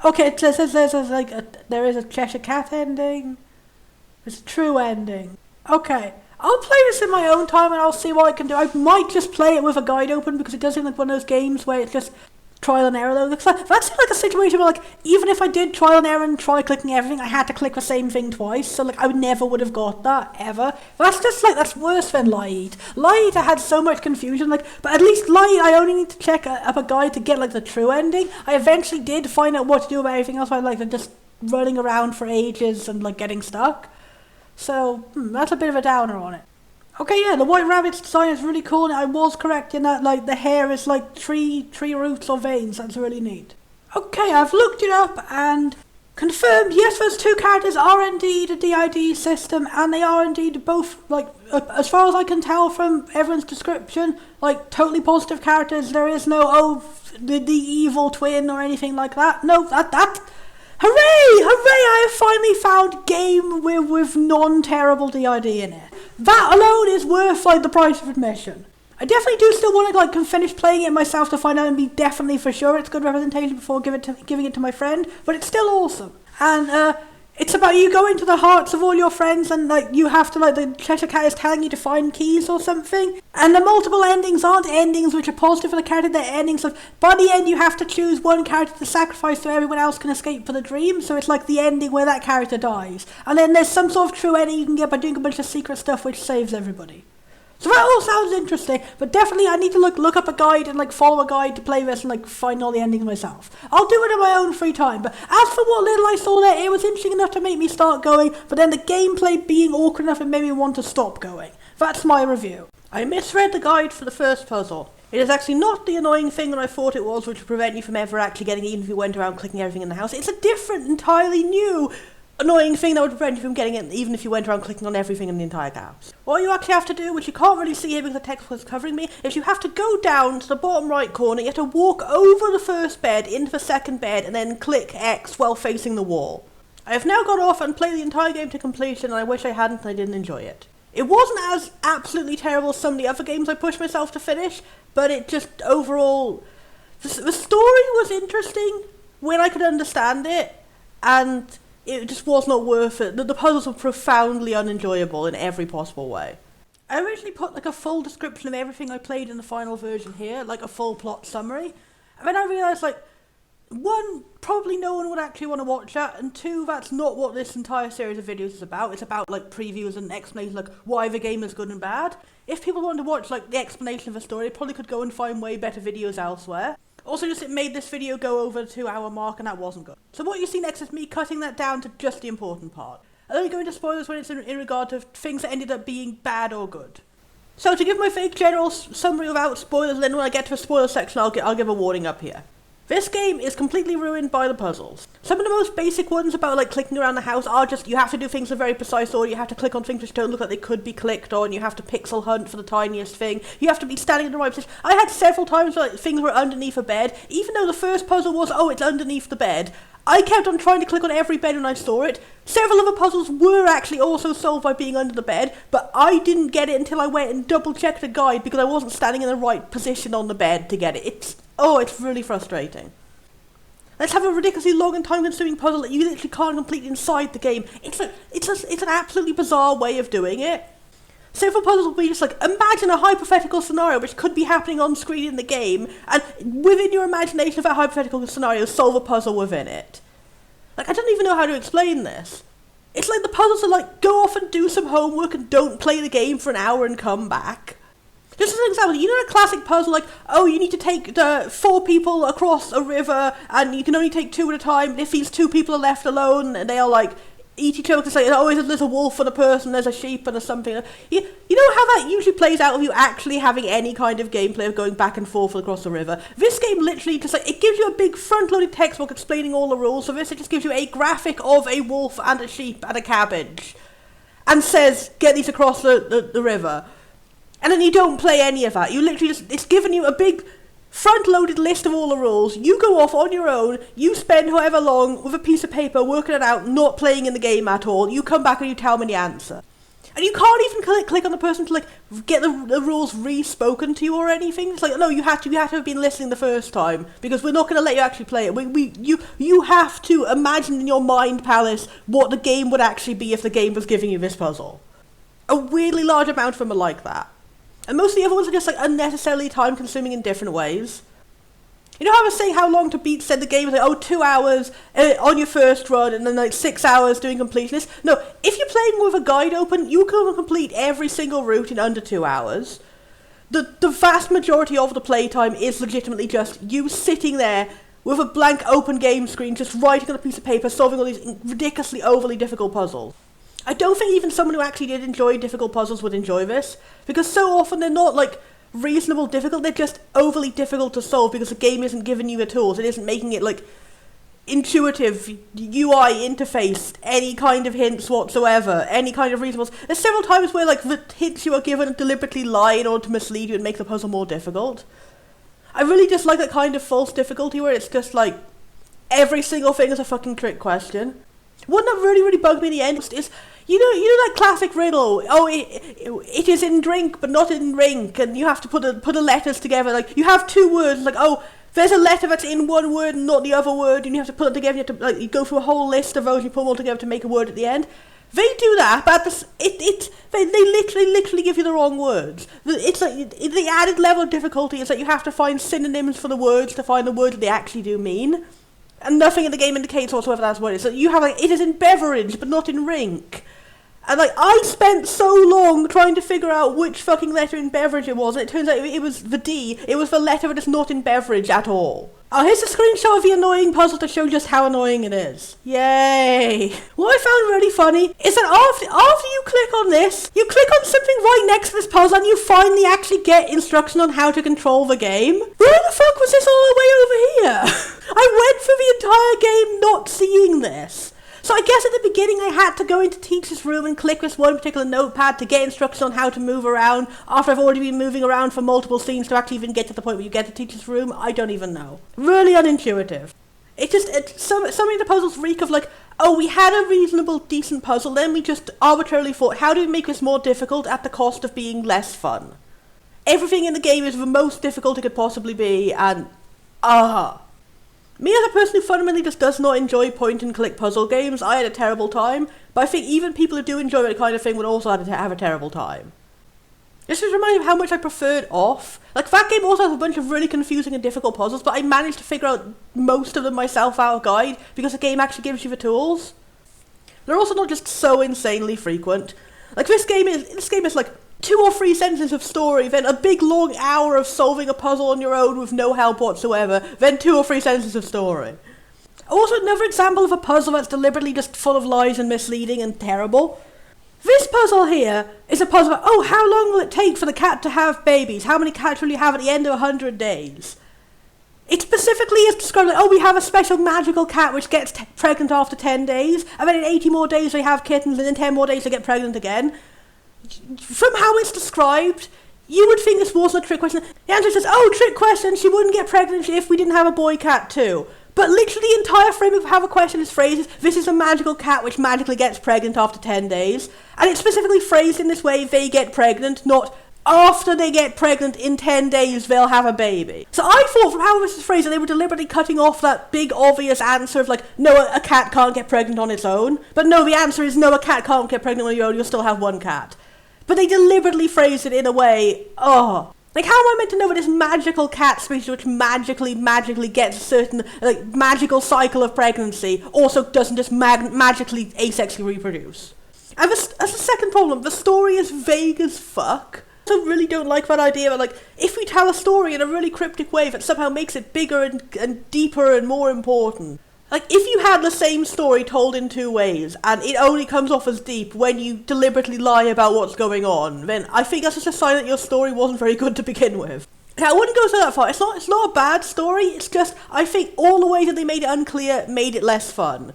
Okay, it says there is a Cheshire Cat ending. There's a true ending. Okay, I'll play this in my own time and I'll see what I can do. I might just play it with a guide open because it does seem like one of those games where it's just trial and error though. That's like a situation where like, even if I did trial and error and try clicking everything, I had to click the same thing twice, so like I never would have got that, ever. That's just like, that's worse than Light. Light, I had so much confusion, like, but at least Light, I only need to check up a guide to get like the true ending. I eventually did find out what to do about everything else, by like just running around for ages and like getting stuck. So, that's a bit of a downer on it. Okay, yeah, the White Rabbit's design is really cool, and I was correct in that, like, the hair is like tree roots or veins. That's really neat. Okay, I've looked it up and confirmed, yes, those 2 characters are indeed a DID system, and they are indeed both, like, as far as I can tell from everyone's description, like, totally positive characters. There is no, the evil twin or anything like that. No, that... Hooray! I have finally found game with non-terrible DID in it. That alone is worth like the price of admission. I definitely do still want to like finish playing it myself to find out and be definitely for sure it's good representation before giving it to my friend, but it's still awesome. And It's about you going to the hearts of all your friends and, like, you have to, like, the Cheshire Cat is telling you to find keys or something. And the multiple endings aren't endings which are positive for the character, they're endings like, by the end you have to choose one character to sacrifice so everyone else can escape for the dream. So it's like the ending where that character dies. And then there's some sort of true ending you can get by doing a bunch of secret stuff which saves everybody. So that all sounds interesting, but definitely I need to look up a guide and, like, follow a guide to play this and, like, find all the endings myself. I'll do it in my own free time, but as for what little I saw there, it was interesting enough to make me start going, but then the gameplay being awkward enough it made me want to stop going. That's my review. I misread the guide for the first puzzle. It is actually not the annoying thing that I thought it was, which would prevent you from ever actually getting it even if you went around clicking everything in the house. It's a different, entirely new annoying thing that would prevent you from getting it even if you went around clicking on everything in the entire house. What you actually have to do, which you can't really see here because the text was covering me, is you have to go down to the bottom right corner, you have to walk over the first bed into the second bed and then click X while facing the wall. I have now got off and played the entire game to completion and I wish I hadn't and I didn't enjoy it. It wasn't as absolutely terrible as some of the other games I pushed myself to finish, but it just overall, the story was interesting when I could understand it, and it just was not worth it. The puzzles were profoundly unenjoyable in every possible way. I originally put, like, a full description of everything I played in the final version here, like a full plot summary. And then I realised, like, one, probably no one would actually want to watch that, and two, that's not what this entire series of videos is about. It's about, like, previews and explanations, like, why the game is good and bad. If people wanted to watch, like, the explanation of the story, they probably could go and find way better videos elsewhere. Also, just it made this video go over the 2-hour mark, and that wasn't good. So what you see next is me cutting that down to just the important part. I'll only go into spoilers when it's in regard to things that ended up being bad or good. So to give my fake general summary without spoilers, then when I get to the spoiler section, I'll give a warning up here. This game is completely ruined by the puzzles. Some of the most basic ones about, like, clicking around the house are just, you have to do things in a very precise order, you have to click on things which don't look like they could be clicked on, you have to pixel hunt for the tiniest thing, you have to be standing in the right position. I had several times where, like, things were underneath a bed, even though the first puzzle was, oh, it's underneath the bed. I kept on trying to click on every bed when I saw it. Several of the puzzles were actually also solved by being under the bed, but I didn't get it until I went and double-checked the guide because I wasn't standing in the right position on the bed to get it. It's really frustrating. Let's have a ridiculously long and time-consuming puzzle that you literally can't complete inside the game. It's an absolutely bizarre way of doing it. Several puzzles will be just like, imagine a hypothetical scenario which could be happening on screen in the game, and within your imagination of that hypothetical scenario, solve a puzzle within it. Like, I don't even know how to explain this. It's like the puzzles are like, go off and do some homework and don't play the game for an hour and come back. Just as an example, you know that classic puzzle like, oh, you need to take 4 people across a river and you can only take 2 at a time, and if these 2 people are left alone and they are like, eat each other to say, oh, there's a wolf and a person, there's a sheep and a something. You know how that usually plays out of you actually having any kind of gameplay of going back and forth across the river? This game literally just like, it gives you a big front-loaded textbook explaining all the rules. So this, it just gives you a graphic of a wolf and a sheep and a cabbage and says, get these across the river. And then you don't play any of that. You literally just, it's given you a big front-loaded list of all the rules. You go off on your own, you spend however long with a piece of paper working it out, not playing in the game at all. You come back and you tell me the answer. And you can't even click on the person to, like, get the rules re-spoken to you or anything. It's like, no, you have to have been listening the first time, because we're not going to let you actually play it. You have to imagine in your mind palace what the game would actually be if the game was giving you this puzzle. A weirdly large amount of them are like that. And most of the other ones are just, like, unnecessarily time-consuming in different ways. You know how I was saying how long to beat said the game was like, oh, 2 hours on your first run and then, like, 6 hours doing completionist? No, if you're playing with a guide open, you can complete every single route in under 2 hours. The vast majority of the playtime is legitimately just you sitting there with a blank open game screen, just writing on a piece of paper, solving all these ridiculously overly difficult puzzles. I don't think even someone who actually did enjoy difficult puzzles would enjoy this, because so often they're not, like, reasonable difficult, they're just overly difficult to solve because the game isn't giving you the tools, it isn't making it, like, intuitive UI interface, any kind of hints whatsoever, any kind of reasonable. There's several times where, like, the hints you are given deliberately lie in order to mislead you and make the puzzle more difficult. I really dislike that kind of false difficulty where it's just, like, every single thing is a fucking trick question. One that really bugged me in the end is, you know that classic riddle, oh, it is in drink but not in rink, and you have to put the letters together, like, you have 2 words, like, oh, There's a letter that's in one word and not the other word, and you have to put it together. You have to you go through a whole list of those, and you put them all together to make a word at the end. They do that, but they literally give you the wrong words. It's like the added level of difficulty is that you have to find synonyms for the words to find the words that they actually do mean, and nothing in the game indicates whatsoever that's what it is. So you have it is in beverage, but not in rink. And I spent so long trying to figure out which fucking letter in beverage it was, and it turns out it was the D. It was the letter that is not in beverage at all. Oh, here's a screenshot of the annoying puzzle to show just how annoying it is. Yay! What I found really funny is that after you click on this, you click on something right next to this puzzle and you finally actually get instruction on how to control the game. Where the fuck was this all the way over here? I went through the entire game not seeing this. So I guess at the beginning I had to go into teacher's room and click this one particular notepad to get instructions on how to move around after I've already been moving around for multiple scenes to actually even get to the point where you get to teacher's room. I don't even know. Really unintuitive. So many of the puzzles reek of oh, we had a reasonable, decent puzzle, then we just arbitrarily thought, how do we make this more difficult at the cost of being less fun? Everything in the game is the most difficult it could possibly be, and me as a person who fundamentally just does not enjoy point-and-click puzzle games, I had a terrible time, but I think even people who do enjoy that kind of thing would also have a terrible time. This just reminds me of how much I preferred Off. That game also has a bunch of really confusing and difficult puzzles, but I managed to figure out most of them myself out of guide, because the game actually gives you the tools. They're also not just so insanely frequent. This game is 2 or 3 sentences of story, then a big long hour of solving a puzzle on your own with no help whatsoever, then 2 or 3 sentences of story. Also, another example of a puzzle that's deliberately just full of lies and misleading and terrible. This puzzle here is a puzzle about, how long will it take for the cat to have babies? How many cats will you have at the end of 100 days? It specifically is described we have a special magical cat which gets pregnant after 10 days, and then in 80 more days they have kittens, and in 10 more days they get pregnant again. From how it's described, you would think this wasn't a trick question. The answer says, trick question, she wouldn't get pregnant if we didn't have a boy cat too. But literally the entire frame of how the question is phrased is, this is a magical cat which magically gets pregnant after 10 days. And it's specifically phrased in this way, they get pregnant, not after they get pregnant in 10 days they'll have a baby. So I thought from how this is phrased that they were deliberately cutting off that big obvious answer of no, a cat can't get pregnant on its own. But no, the answer is no, a cat can't get pregnant on your own, you'll still have one cat. But they deliberately phrased it in a way, how am I meant to know that this magical cat species which magically gets a certain, magical cycle of pregnancy also doesn't just magically asexually reproduce? And as a second problem, the story is vague as fuck. I also really don't like that idea that, if we tell a story in a really cryptic way that somehow makes it bigger and deeper and more important. If you had the same story told in 2 ways, and it only comes off as deep when you deliberately lie about what's going on, then I think that's just a sign that your story wasn't very good to begin with. Now, I wouldn't go so that far. It's not a bad story, it's just, I think all the ways that they made it unclear made it less fun.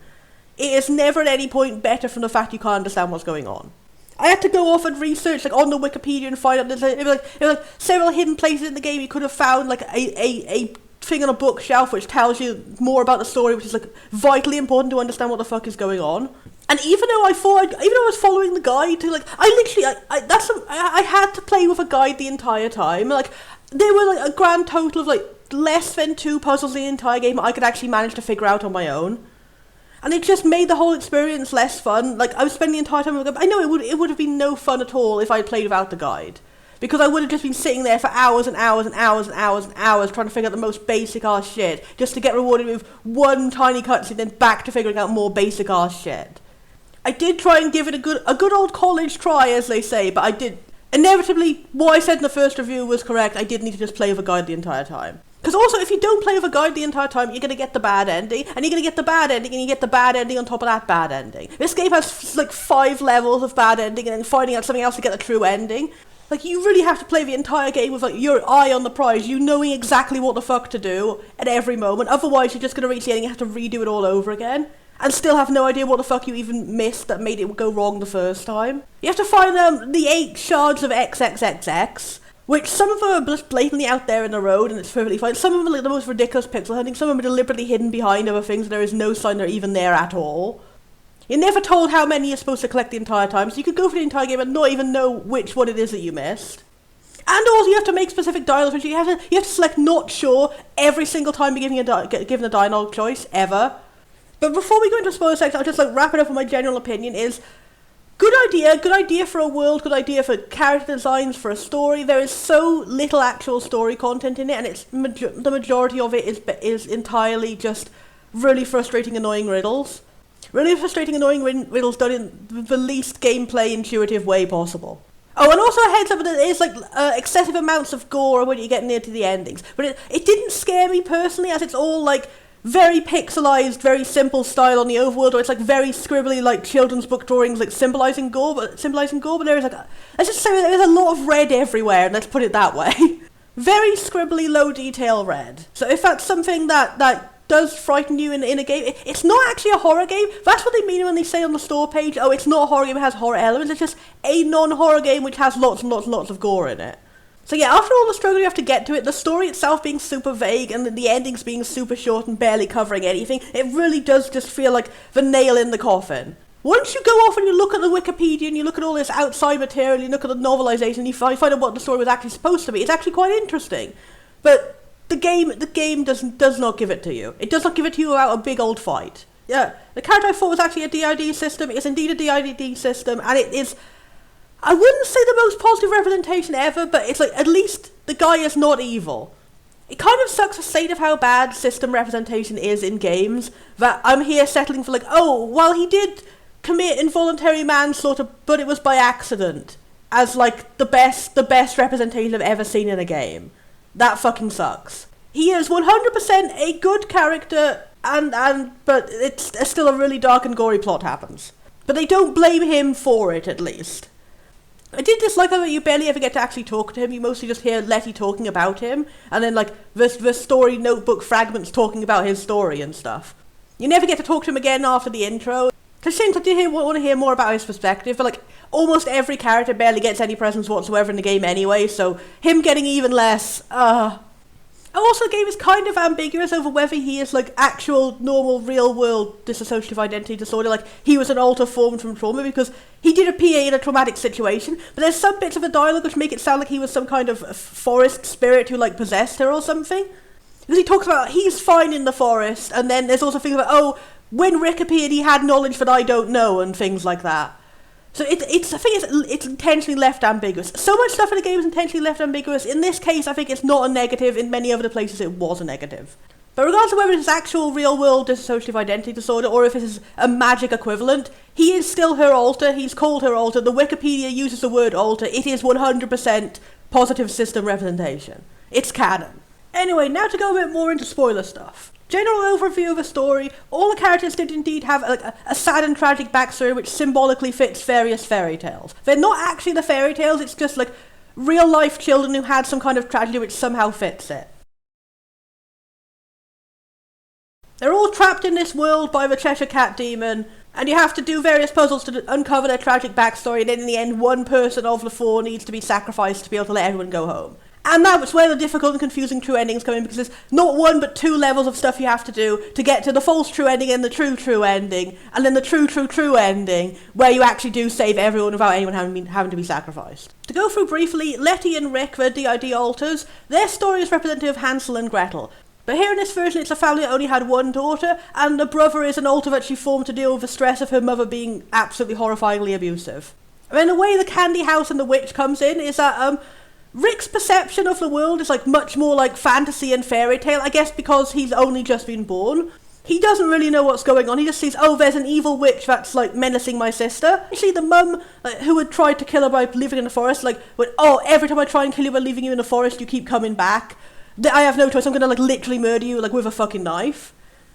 It is never at any point better from the fact you can't understand what's going on. I had to go off and research on the Wikipedia and find out it was several hidden places in the game you could have found a thing on a bookshelf which tells you more about the story, which is vitally important to understand what the fuck is going on. And even though I was following the guide to I had to play with a guide the entire time. There were a grand total of less than 2 puzzles in the entire game I could actually manage to figure out on my own. And it just made the whole experience less fun. I was spending the entire time with a guide. I know it would have been no fun at all if I had played without the guide. Because I would have just been sitting there for hours and hours and hours and hours and hours trying to figure out the most basic ass shit, just to get rewarded with one tiny cutscene, then back to figuring out more basic ass shit. I did try and give it a good old college try, as they say, but I did. Inevitably, what I said in the first review was correct. I did need to just play with a guide the entire time. Because also, if you don't play with a guide the entire time, you're going to get the bad ending, and you're going to get the bad ending, and you get the bad ending on top of that bad ending. This game has 5 levels of bad ending, and then finding out something else to get the true ending. You really have to play the entire game with, your eye on the prize, you knowing exactly what the fuck to do at every moment. Otherwise, you're just going to reach the end and you have to redo it all over again. And still have no idea what the fuck you even missed that made it go wrong the first time. You have to find the 8 shards of XXXX, which some of them are just blatantly out there in the road and it's perfectly fine. Some of them are the most ridiculous pixel hunting. Some of them are deliberately hidden behind other things and there is no sign they're even there at all. You're never told how many you're supposed to collect the entire time, so you could go for the entire game and not even know which one it is that you missed. And also you have to make specific dialogue choices. You have to select not sure every single time you're given a dialogue choice, ever. But before we go into spoiler section, I'll just wrap it up with my general opinion is, good idea for a world, good idea for character designs, for a story. There is so little actual story content in it, and it's the majority of it is entirely just really frustrating, annoying riddles. Really frustrating, annoying riddles done in the least gameplay intuitive way possible. Oh, and also a heads up, there is excessive amounts of gore when you get near to the endings. But it didn't scare me personally, as it's all very pixelized, very simple style on the overworld, or it's very scribbly children's book drawings symbolizing gore, but there is let's just say there's a lot of red everywhere, and let's put it that way. Very scribbly, low detail red. So if that's something that does frighten you in a game, it's not actually a horror game. That's what they mean when they say on the store page, oh, it's not a horror game, it has horror elements. It's just a non-horror game which has lots and lots and lots of gore in it. So yeah, after all the struggle you have to get to it, the story itself being super vague and the endings being super short and barely covering anything, it really does just feel like the nail in the coffin. Once you go off and you look at the Wikipedia and you look at all this outside material, you look at the novelization and you find out what the story was actually supposed to be, it's actually quite interesting. But the game does not give it to you. It does not give it to you without a big old fight. Yeah, the character I thought was actually a DID system. It is indeed a DID system, and it is, I wouldn't say the most positive representation ever, but it's at least the guy is not evil. It kind of sucks the state of how bad system representation is in games, that I'm here settling for oh, well, he did commit involuntary manslaughter, but it was by accident, as the best representation I've ever seen in a game. That fucking sucks. He is 100% a good character, but it's still a really dark and gory plot happens. But they don't blame him for it, at least. I did dislike that you barely ever get to actually talk to him. You mostly just hear Letty talking about him, and then the story notebook fragments talking about his story and stuff. You never get to talk to him again after the intro. Because since I did want to hear more about his perspective, but almost every character barely gets any presence whatsoever in the game anyway, so him getting even less, Also, the game is kind of ambiguous over whether he is actual, normal, real-world dissociative identity disorder, he was an alter formed from trauma, because he did appear in a traumatic situation, but there's some bits of the dialogue which make it sound like he was some kind of forest spirit who possessed her or something. Because he talks about he's fine in the forest, and then there's also things about, oh, when Rick appeared, he had knowledge that I don't know, and things like that. So I think it's intentionally left ambiguous. So much stuff in the game is intentionally left ambiguous. In this case, I think it's not a negative. In many other places, it was a negative. But regardless of whether it's actual real-world dissociative identity disorder or if it is a magic equivalent, he is still her alter. He's called her alter. The Wikipedia uses the word alter. It is 100% positive system representation. It's canon. Anyway, now to go a bit more into spoiler stuff. General overview of the story, all the characters did indeed have a sad and tragic backstory which symbolically fits various fairy tales. They're not actually the fairy tales, it's just real life children who had some kind of tragedy which somehow fits it. They're all trapped in this world by the Cheshire Cat demon, and you have to do various puzzles to uncover their tragic backstory, and then in the end one person of the four needs to be sacrificed to be able to let everyone go home. And that's where the difficult and confusing true endings come in, because there's not one but two levels of stuff you have to do to get to the false true ending and the true ending, and then the true ending, where you actually do save everyone without anyone having to be sacrificed. To go through briefly, Letty and Rick, the DID alters, their story is representative of Hansel and Gretel. But here in this version, it's a family that only had one daughter, and the brother is an alter that she formed to deal with the stress of her mother being absolutely horrifyingly abusive. And then the way the candy house and the witch comes in is that, Rick's perception of the world is much more fantasy and fairy tale, I guess because he's only just been born. He doesn't really know what's going on, he just sees, oh, there's an evil witch that's menacing my sister. Actually, the mum who had tried to kill her by living in the forest, went, oh, every time I try and kill you by leaving you in the forest, you keep coming back. I have no choice, I'm gonna literally murder you with a fucking knife.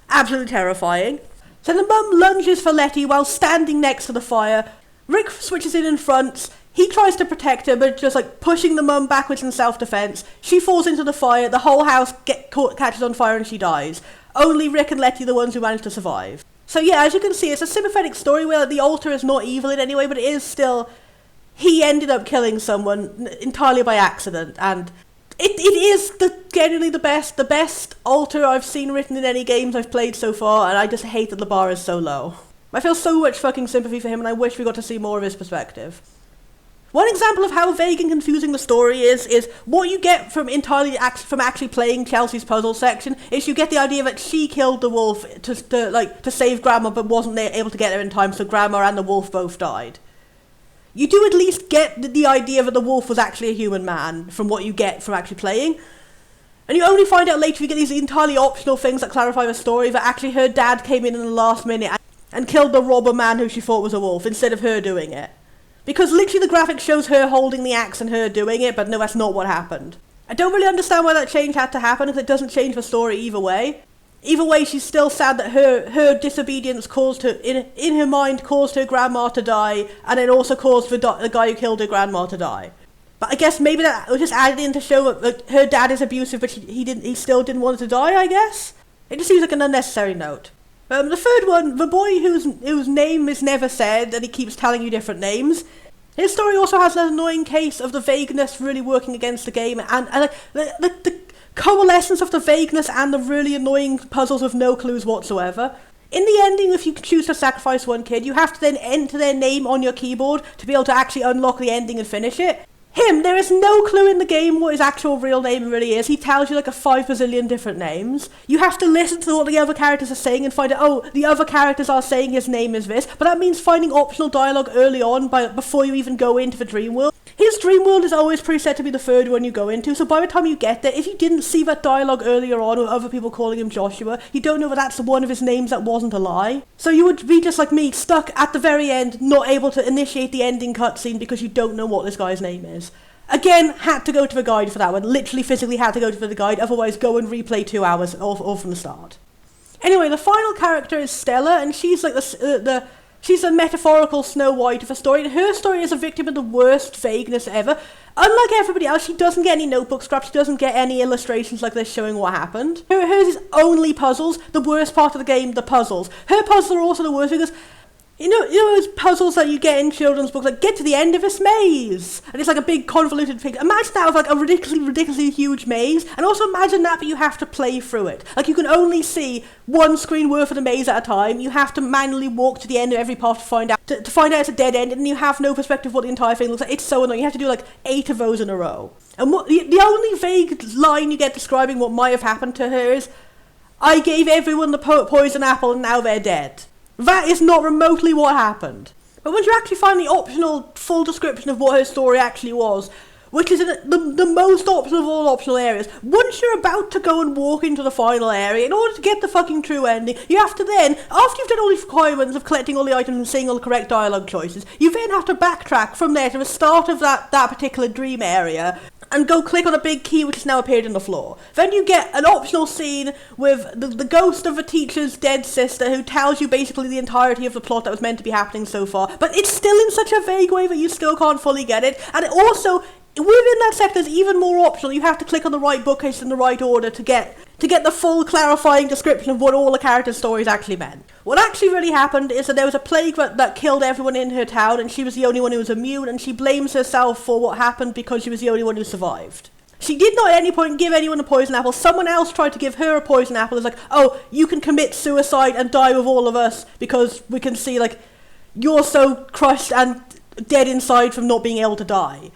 Absolutely terrifying. So the mum lunges for Letty while standing next to the fire. Rick switches in front. He tries to protect her, but just pushing the mum backwards in self-defense. She falls into the fire, the whole house catches on fire and she dies. Only Rick and Letty are the ones who manage to survive. So yeah, as you can see, it's a sympathetic story where the alter is not evil in any way, but it is still, he ended up killing someone entirely by accident, and it is genuinely the best alter I've seen written in any games I've played so far, and I just hate that the bar is so low. I feel so much fucking sympathy for him, and I wish we got to see more of his perspective. One example of how vague and confusing the story is what you get from actually playing Chelsea's puzzle section is you get the idea that she killed the wolf to save Grandma, but wasn't able to get there in time, so Grandma and the wolf both died. You do at least get the idea that the wolf was actually a human man from what you get from actually playing. And you only find out later, you get these entirely optional things that clarify the story, that actually her dad came in the last minute and killed the robber man who she thought was a wolf, instead of her doing it. Because literally the graphic shows her holding the axe and her doing it, but no, that's not what happened. I don't really understand why that change had to happen, because it doesn't change the story either way. Either way, she's still sad that her disobedience caused her, in her mind, caused her grandma to die, and then also caused the guy who killed her grandma to die. But I guess maybe that was just added in to show that her dad is abusive, but he still didn't want her to die, I guess? It just seems like an unnecessary note. The third one, the boy whose name is never said, and he keeps telling you different names. His story also has an annoying case of the vagueness really working against the game, and the coalescence of the vagueness and the really annoying puzzles with no clues whatsoever. In the ending, if you choose to sacrifice one kid, you have to then enter their name on your keyboard to be able to actually unlock the ending and finish it. There is no clue in the game what his actual real name really is. He tells you like a 5 bazillion different names. You have to listen to what the other characters are saying and find out, oh, the other characters are saying his name is this, but that means finding optional dialogue early on before you even go into the dream world. His dream world is always preset to be the third one you go into, so by the time you get there, if you didn't see that dialogue earlier on with other people calling him Joshua, you don't know that that's one of his names that wasn't a lie. So you would be just like me, stuck at the very end, not able to initiate the ending cutscene because you don't know what this guy's name is. Again, had to go to the guide for that one. Literally, physically had to go to the guide, otherwise go and replay 2 hours all from the start. Anyway, the final character is Stella, and she's like she's a metaphorical Snow White of a story, and her story is a victim of the worst vagueness ever. Unlike everybody else, she doesn't get any notebook scraps, she doesn't get any illustrations like this showing what happened. Hers is only puzzles, the worst part of the game, the puzzles. Her puzzles are also the worst because you know those puzzles that you get in children's books, like, get to the end of this maze, and it's like a big convoluted thing. Imagine that with like a ridiculously huge maze, and also imagine that but you have to play through it. Like, you can only see one screen worth of the maze at a time, you have to manually walk to the end of every part to find out it's a dead end, and you have no perspective of what the entire thing looks like. It's so annoying, you have to do like 8 of those in a row. And the only vague line you get describing what might have happened to her is, I gave everyone the poison apple and now they're dead. That is not remotely what happened. But once you actually find the optional full description of what her story actually was, which is in the most optional of all optional areas, once you're about to go and walk into the final area, in order to get the fucking true ending, you have to then, after you've done all these requirements of collecting all the items and saying all the correct dialogue choices, you then have to backtrack from there to the start of that particular dream area, and go click on a big key which has now appeared on the floor. Then you get an optional scene with the ghost of the teacher's dead sister who tells you basically the entirety of the plot that was meant to be happening so far, but it's still in such a vague way that you still can't fully get it, and it also, within that sector, is even more optional. You have to click on the right bookcase in the right order to get the full clarifying description of what all the characters' stories actually meant. What actually really happened is that there was a plague that killed everyone in her town, and she was the only one who was immune, and she blames herself for what happened because she was the only one who survived. She did not at any point give anyone a poison apple. Someone else tried to give her a poison apple. It's like, oh, you can commit suicide and die with all of us because we can see, like, you're so crushed and dead inside from not being able to die.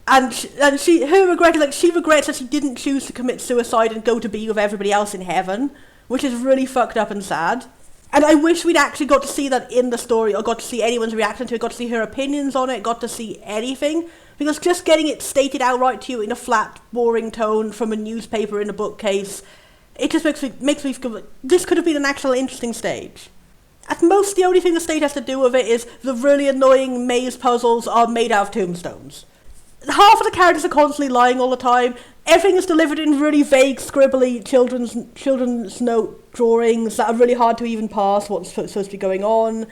And her regret is, like, she regrets that she didn't choose to commit suicide and go to be with everybody else in heaven, which is really fucked up and sad. And I wish we'd actually got to see that in the story, or got to see anyone's reaction to it, got to see her opinions on it, got to see anything. Because just getting it stated outright to you in a flat, boring tone from a newspaper in a bookcase, it just makes me feel like this could have been an actual interesting stage. At most, the only thing the stage has to do with it is the really annoying maze puzzles are made out of tombstones. Half of the characters are constantly lying all the time. Everything is delivered in really vague, scribbly children's note drawings that are really hard to even pass what's supposed to be going on.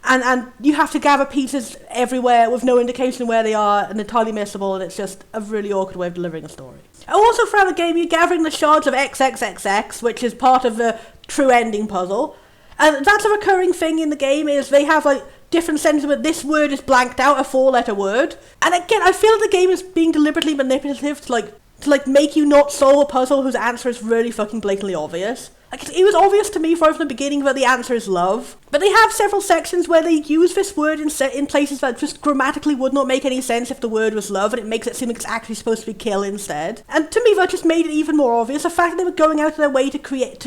And you have to gather pieces everywhere with no indication of where they are and entirely missable, and it's just a really awkward way of delivering a story. And also throughout the game, you're gathering the shards of XXXX, which is part of the true ending puzzle. And that's a recurring thing in the game, is they have, like, different sentences where this word is blanked out, a 4-letter word. And again, I feel the game is being deliberately manipulative to make you not solve a puzzle whose answer is really fucking blatantly obvious. Like, it was obvious to me right from the beginning that the answer is love. But they have several sections where they use this word in places that just grammatically would not make any sense if the word was love, and it makes it seem like it's actually supposed to be kill instead. And to me, that just made it even more obvious. The fact that they were going out of their way to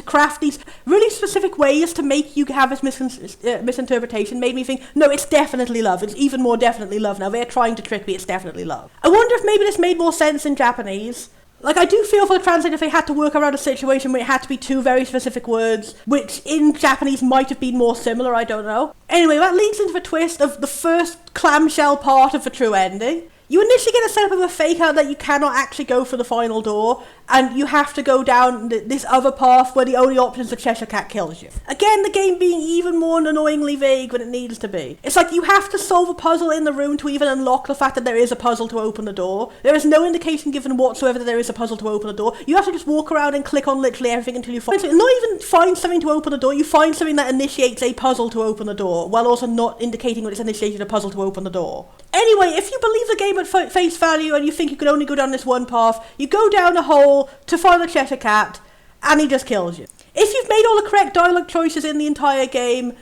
craft these really specific ways to make you have this misinterpretation made me think, no, it's definitely love. It's even more definitely love now. They're trying to trick me. It's definitely love. I wonder if maybe this made more sense in Japanese. Like, I do feel for the translator if they had to work around a situation where it had to be two very specific words, which in Japanese might have been more similar, I don't know. Anyway, that leads into the twist of the first clamshell part of the true ending. You initially get a setup of a fake out that you cannot actually go for the final door, and you have to go down this other path where the only option is the Cheshire Cat kills you. Again, the game being even more annoyingly vague than it needs to be. It's like you have to solve a puzzle in the room to even unlock the fact that there is a puzzle to open the door. There is no indication given whatsoever that there is a puzzle to open the door. You have to just walk around and click on literally everything until you find something. Not even find something to open the door, you find something that initiates a puzzle to open the door, while also not indicating that it's initiated a puzzle to open the door. Anyway, if you believe the game at face value and you think you can only go down this one path, you go down a hole to find the Cheshire Cat, and he just kills you. If you've made all the correct dialogue choices in the entire game,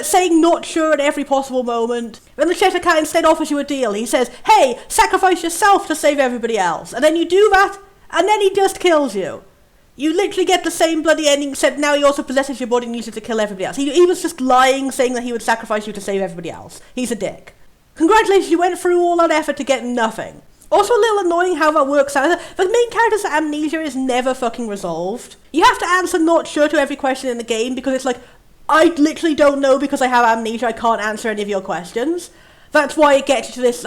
saying not sure at every possible moment, then the Cheshire Cat instead offers you a deal. He says, hey, sacrifice yourself to save everybody else. And then you do that, and then he just kills you. You literally get the same bloody ending, except now he also possesses your body and uses it to kill everybody else. He was just lying, saying that he would sacrifice you to save everybody else. He's a dick. Congratulations, you went through all that effort to get nothing. Also a little annoying how that works out. The main character's amnesia is never fucking resolved. You have to answer not sure to every question in the game because it's like, I literally don't know because I have amnesia, I can't answer any of your questions. That's why it gets you to this,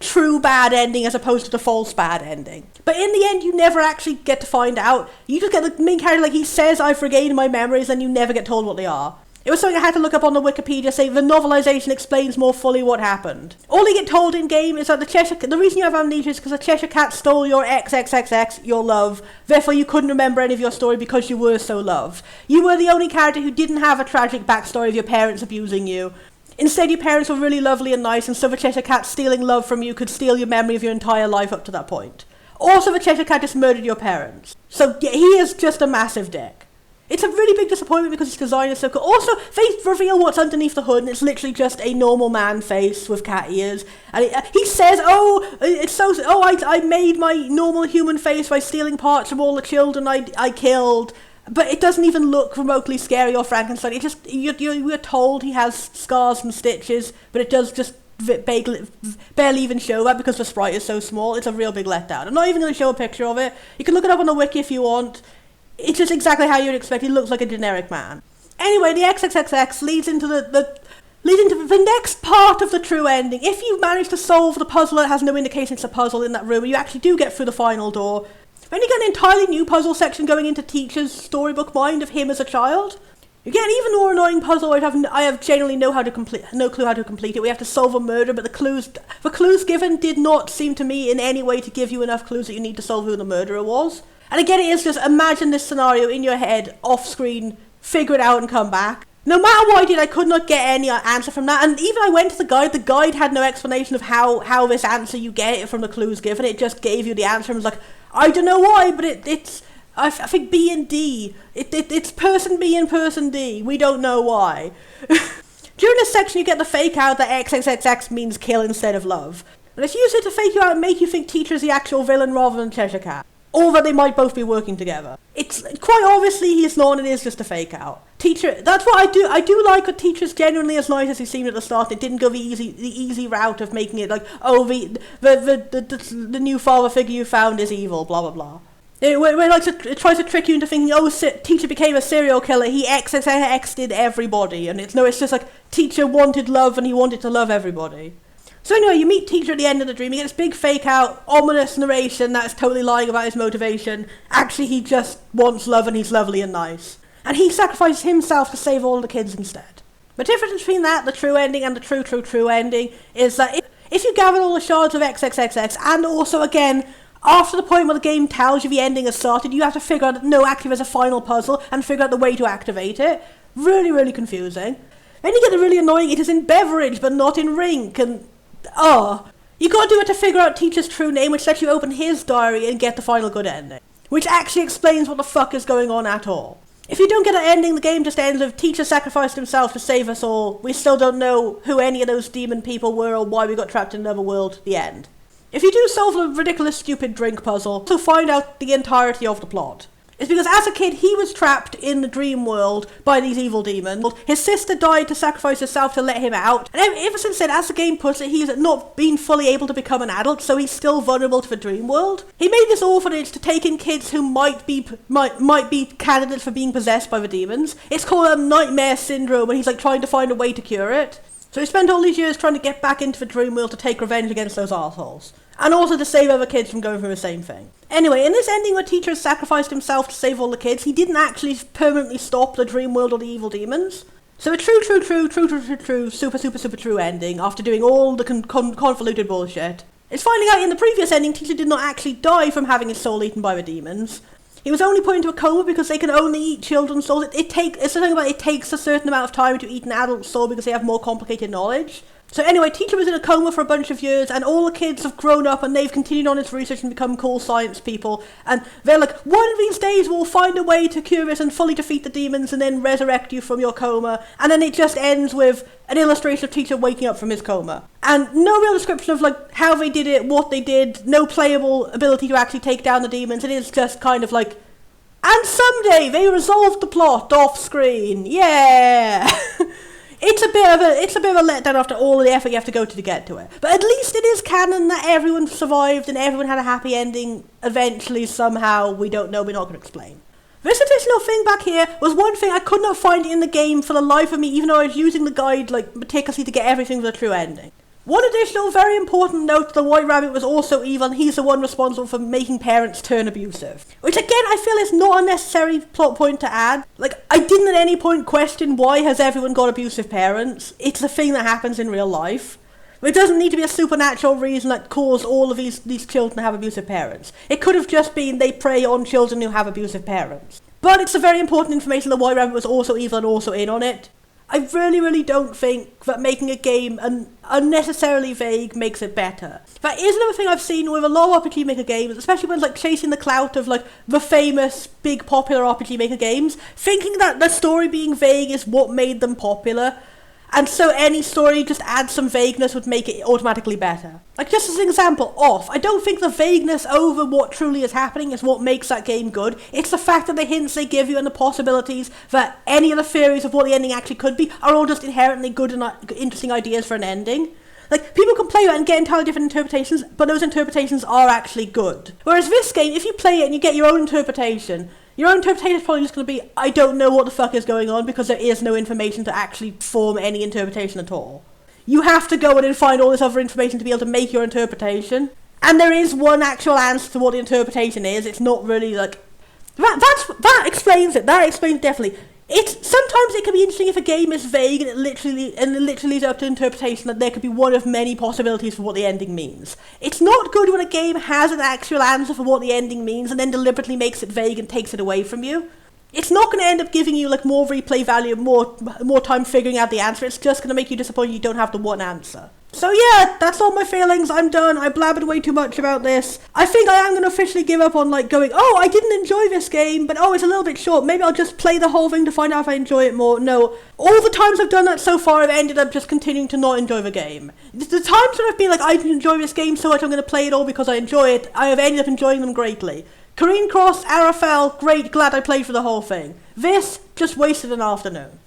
true bad ending as opposed to the false bad ending. But in the end, you never actually get to find out. You just get the main character, he says, I've regained my memories, and you never get told what they are. It was something I had to look up on the Wikipedia, saying the novelization explains more fully what happened. All you get told in-game is that the reason you have amnesia is because the Cheshire Cat stole your XXXX, your love, therefore you couldn't remember any of your story because you were so loved. You were the only character who didn't have a tragic backstory of your parents abusing you. Instead, your parents were really lovely and nice, and so the Cheshire Cat stealing love from you could steal your memory of your entire life up to that point. Also, the Cheshire Cat just murdered your parents. So, yeah, he is just a massive dick. It's a really big disappointment because his design is so cool. Also, they reveal what's underneath the hood, and it's literally just a normal man face with cat ears. And he says, I made my normal human face by stealing parts from all the children I killed. But it doesn't even look remotely scary or Frankenstein. It just, you're told he has scars and stitches, but it does just barely even show that because the sprite is so small. It's a real big letdown. I'm not even going to show a picture of it. You can look it up on the wiki if you want. It's just exactly how you'd expect. He looks like a generic man. Anyway, the XXXX leads into the next part of the true ending. If you manage to solve the puzzle that has no indication it's a puzzle in that room, and you actually do get through the final door, then you get an entirely new puzzle section going into Teacher's storybook mind of him as a child. You get an even more annoying puzzle where I have generally no clue how to complete it. We have to solve a murder, but the clues given did not seem to me in any way to give you enough clues that you need to solve who the murderer was. And again, it is just imagine this scenario in your head, off screen, figure it out and come back. No matter what I did, I could not get any answer from that. And even I went to the guide had no explanation of how this answer you get it from the clues given. It just gave you the answer and was like, I don't know why, but it's I think B and D. It's person B and person D. We don't know why. During this section, you get the fake out that XXXX means kill instead of love. And it's used to fake you out and make you think Teacher's the actual villain rather than Cheshire Cat. Or that they might both be working together. It's quite obviously he's not, and it is just a fake out. Teacher, that's what I do. I do like that Teacher's genuinely as nice as he seemed at the start. It didn't go the easy route of making it like, oh, the new father figure you found is evil, blah blah blah. It tries to trick you into thinking, oh, Teacher became a serial killer. He XXX'd everybody, and it's just like Teacher wanted love and he wanted to love everybody. So anyway, you meet Teacher at the end of the dream. You get this big fake out, ominous narration that is totally lying about his motivation. Actually, he just wants love and he's lovely and nice. And he sacrifices himself to save all the kids instead. The difference between that, the true ending, and the true ending is that if you gather all the shards of XXXX, and also again, after the point where the game tells you the ending has started, you have to figure out that no, actually there's a final puzzle and figure out the way to activate it. Really, really confusing. Then you get the really annoying, it is in Beverage but not in Rink, and you gotta do it to figure out Teacher's true name, which lets you open his diary and get the final good ending. Which actually explains what the fuck is going on at all. If you don't get an ending, the game just ends with teacher sacrificed himself to save us all. We still don't know who any of those demon people were or why we got trapped in another world. The end. If you do solve the ridiculous stupid drink puzzle, you'll find out the entirety of the plot. It's because as a kid, he was trapped in the dream world by these evil demons. His sister died to sacrifice herself to let him out. And ever since then, as the game puts it, he's not been fully able to become an adult, so he's still vulnerable to the dream world. He made this orphanage to take in kids who might be candidates for being possessed by the demons. It's called Nightmare Syndrome, and he's like trying to find a way to cure it. So he spent all these years trying to get back into the dream world to take revenge against those assholes. And also to save other kids from going through the same thing. Anyway, in this ending where teacher sacrificed himself to save all the kids, he didn't actually permanently stop the dream world or the evil demons. So a true, super true ending, after doing all the convoluted bullshit, is finding out in the previous ending, teacher did not actually die from having his soul eaten by the demons. He was only put into a coma because they can only eat children's souls. It's something about it takes a certain amount of time to eat an adult soul because they have more complicated knowledge. So anyway, teacher was in a coma for a bunch of years, and all the kids have grown up and they've continued on his research and become cool science people. And they're like, one of these days we'll find a way to cure this and fully defeat the demons and then resurrect you from your coma. And then it just ends with an illustration of teacher waking up from his coma. And no real description of like how they did it, what they did, no playable ability to actually take down the demons. It is just kind of like, and someday they resolved the plot off screen. Yeah! It's a bit of a letdown after all the effort you have to go to get to it. But at least it is canon that everyone survived and everyone had a happy ending eventually somehow. We don't know, we're not going to explain. This additional thing back here was one thing I could not find in the game for the life of me, even though I was using the guide like meticulously to get everything for the true ending. One additional very important note, the White Rabbit was also evil and he's the one responsible for making parents turn abusive. Which again, I feel is not a necessary plot point to add. Like, I didn't at any point question why has everyone got abusive parents. It's a thing that happens in real life. It doesn't need to be a supernatural reason that caused all of these children to have abusive parents. It could have just been they prey on children who have abusive parents. But it's a very important information the White Rabbit was also evil and also in on it. I really don't think that making a game unnecessarily vague makes it better. That is another thing I've seen with a lot of RPGmaker games, especially ones like chasing the clout of like the famous big popular RPGmaker games, thinking that the story being vague is what made them popular. And so any story just adds some vagueness would make it automatically better. Like just as an example, Off. I don't think the vagueness over what truly is happening is what makes that game good. It's the fact that the hints they give you and the possibilities that any of the theories of what the ending actually could be are all just inherently good and interesting ideas for an ending. Like, people can play it and get entirely different interpretations, but those interpretations are actually good. Whereas this game, if you play it and you get your own interpretation is probably just going to be, I don't know what the fuck is going on because there is no information to actually form any interpretation at all. You have to go in and find all this other information to be able to make your interpretation. And there is one actual answer to what the interpretation is. It's not really like... That explains it. That explains it definitely. Sometimes it can be interesting if a game is vague and it literally leaves up to interpretation that there could be one of many possibilities for what the ending means. It's not good when a game has an actual answer for what the ending means and then deliberately makes it vague and takes it away from you. It's not going to end up giving you like more replay value, more time figuring out the answer. It's just going to make you disappointed you don't have the one answer. So yeah, that's all my feelings. I'm done. I blabbered way too much about this. I think I am going to officially give up on like going, oh, I didn't enjoy this game, but oh, it's a little bit short. Maybe I'll just play the whole thing to find out if I enjoy it more. No. All the times I've done that so far, I've ended up just continuing to not enjoy the game. The times when I've been like, I didn't enjoy this game so much, I'm going to play it all because I enjoy it, I have ended up enjoying them greatly. Careen Cross, Arafel, great, glad I played for the whole thing. This, just wasted an afternoon.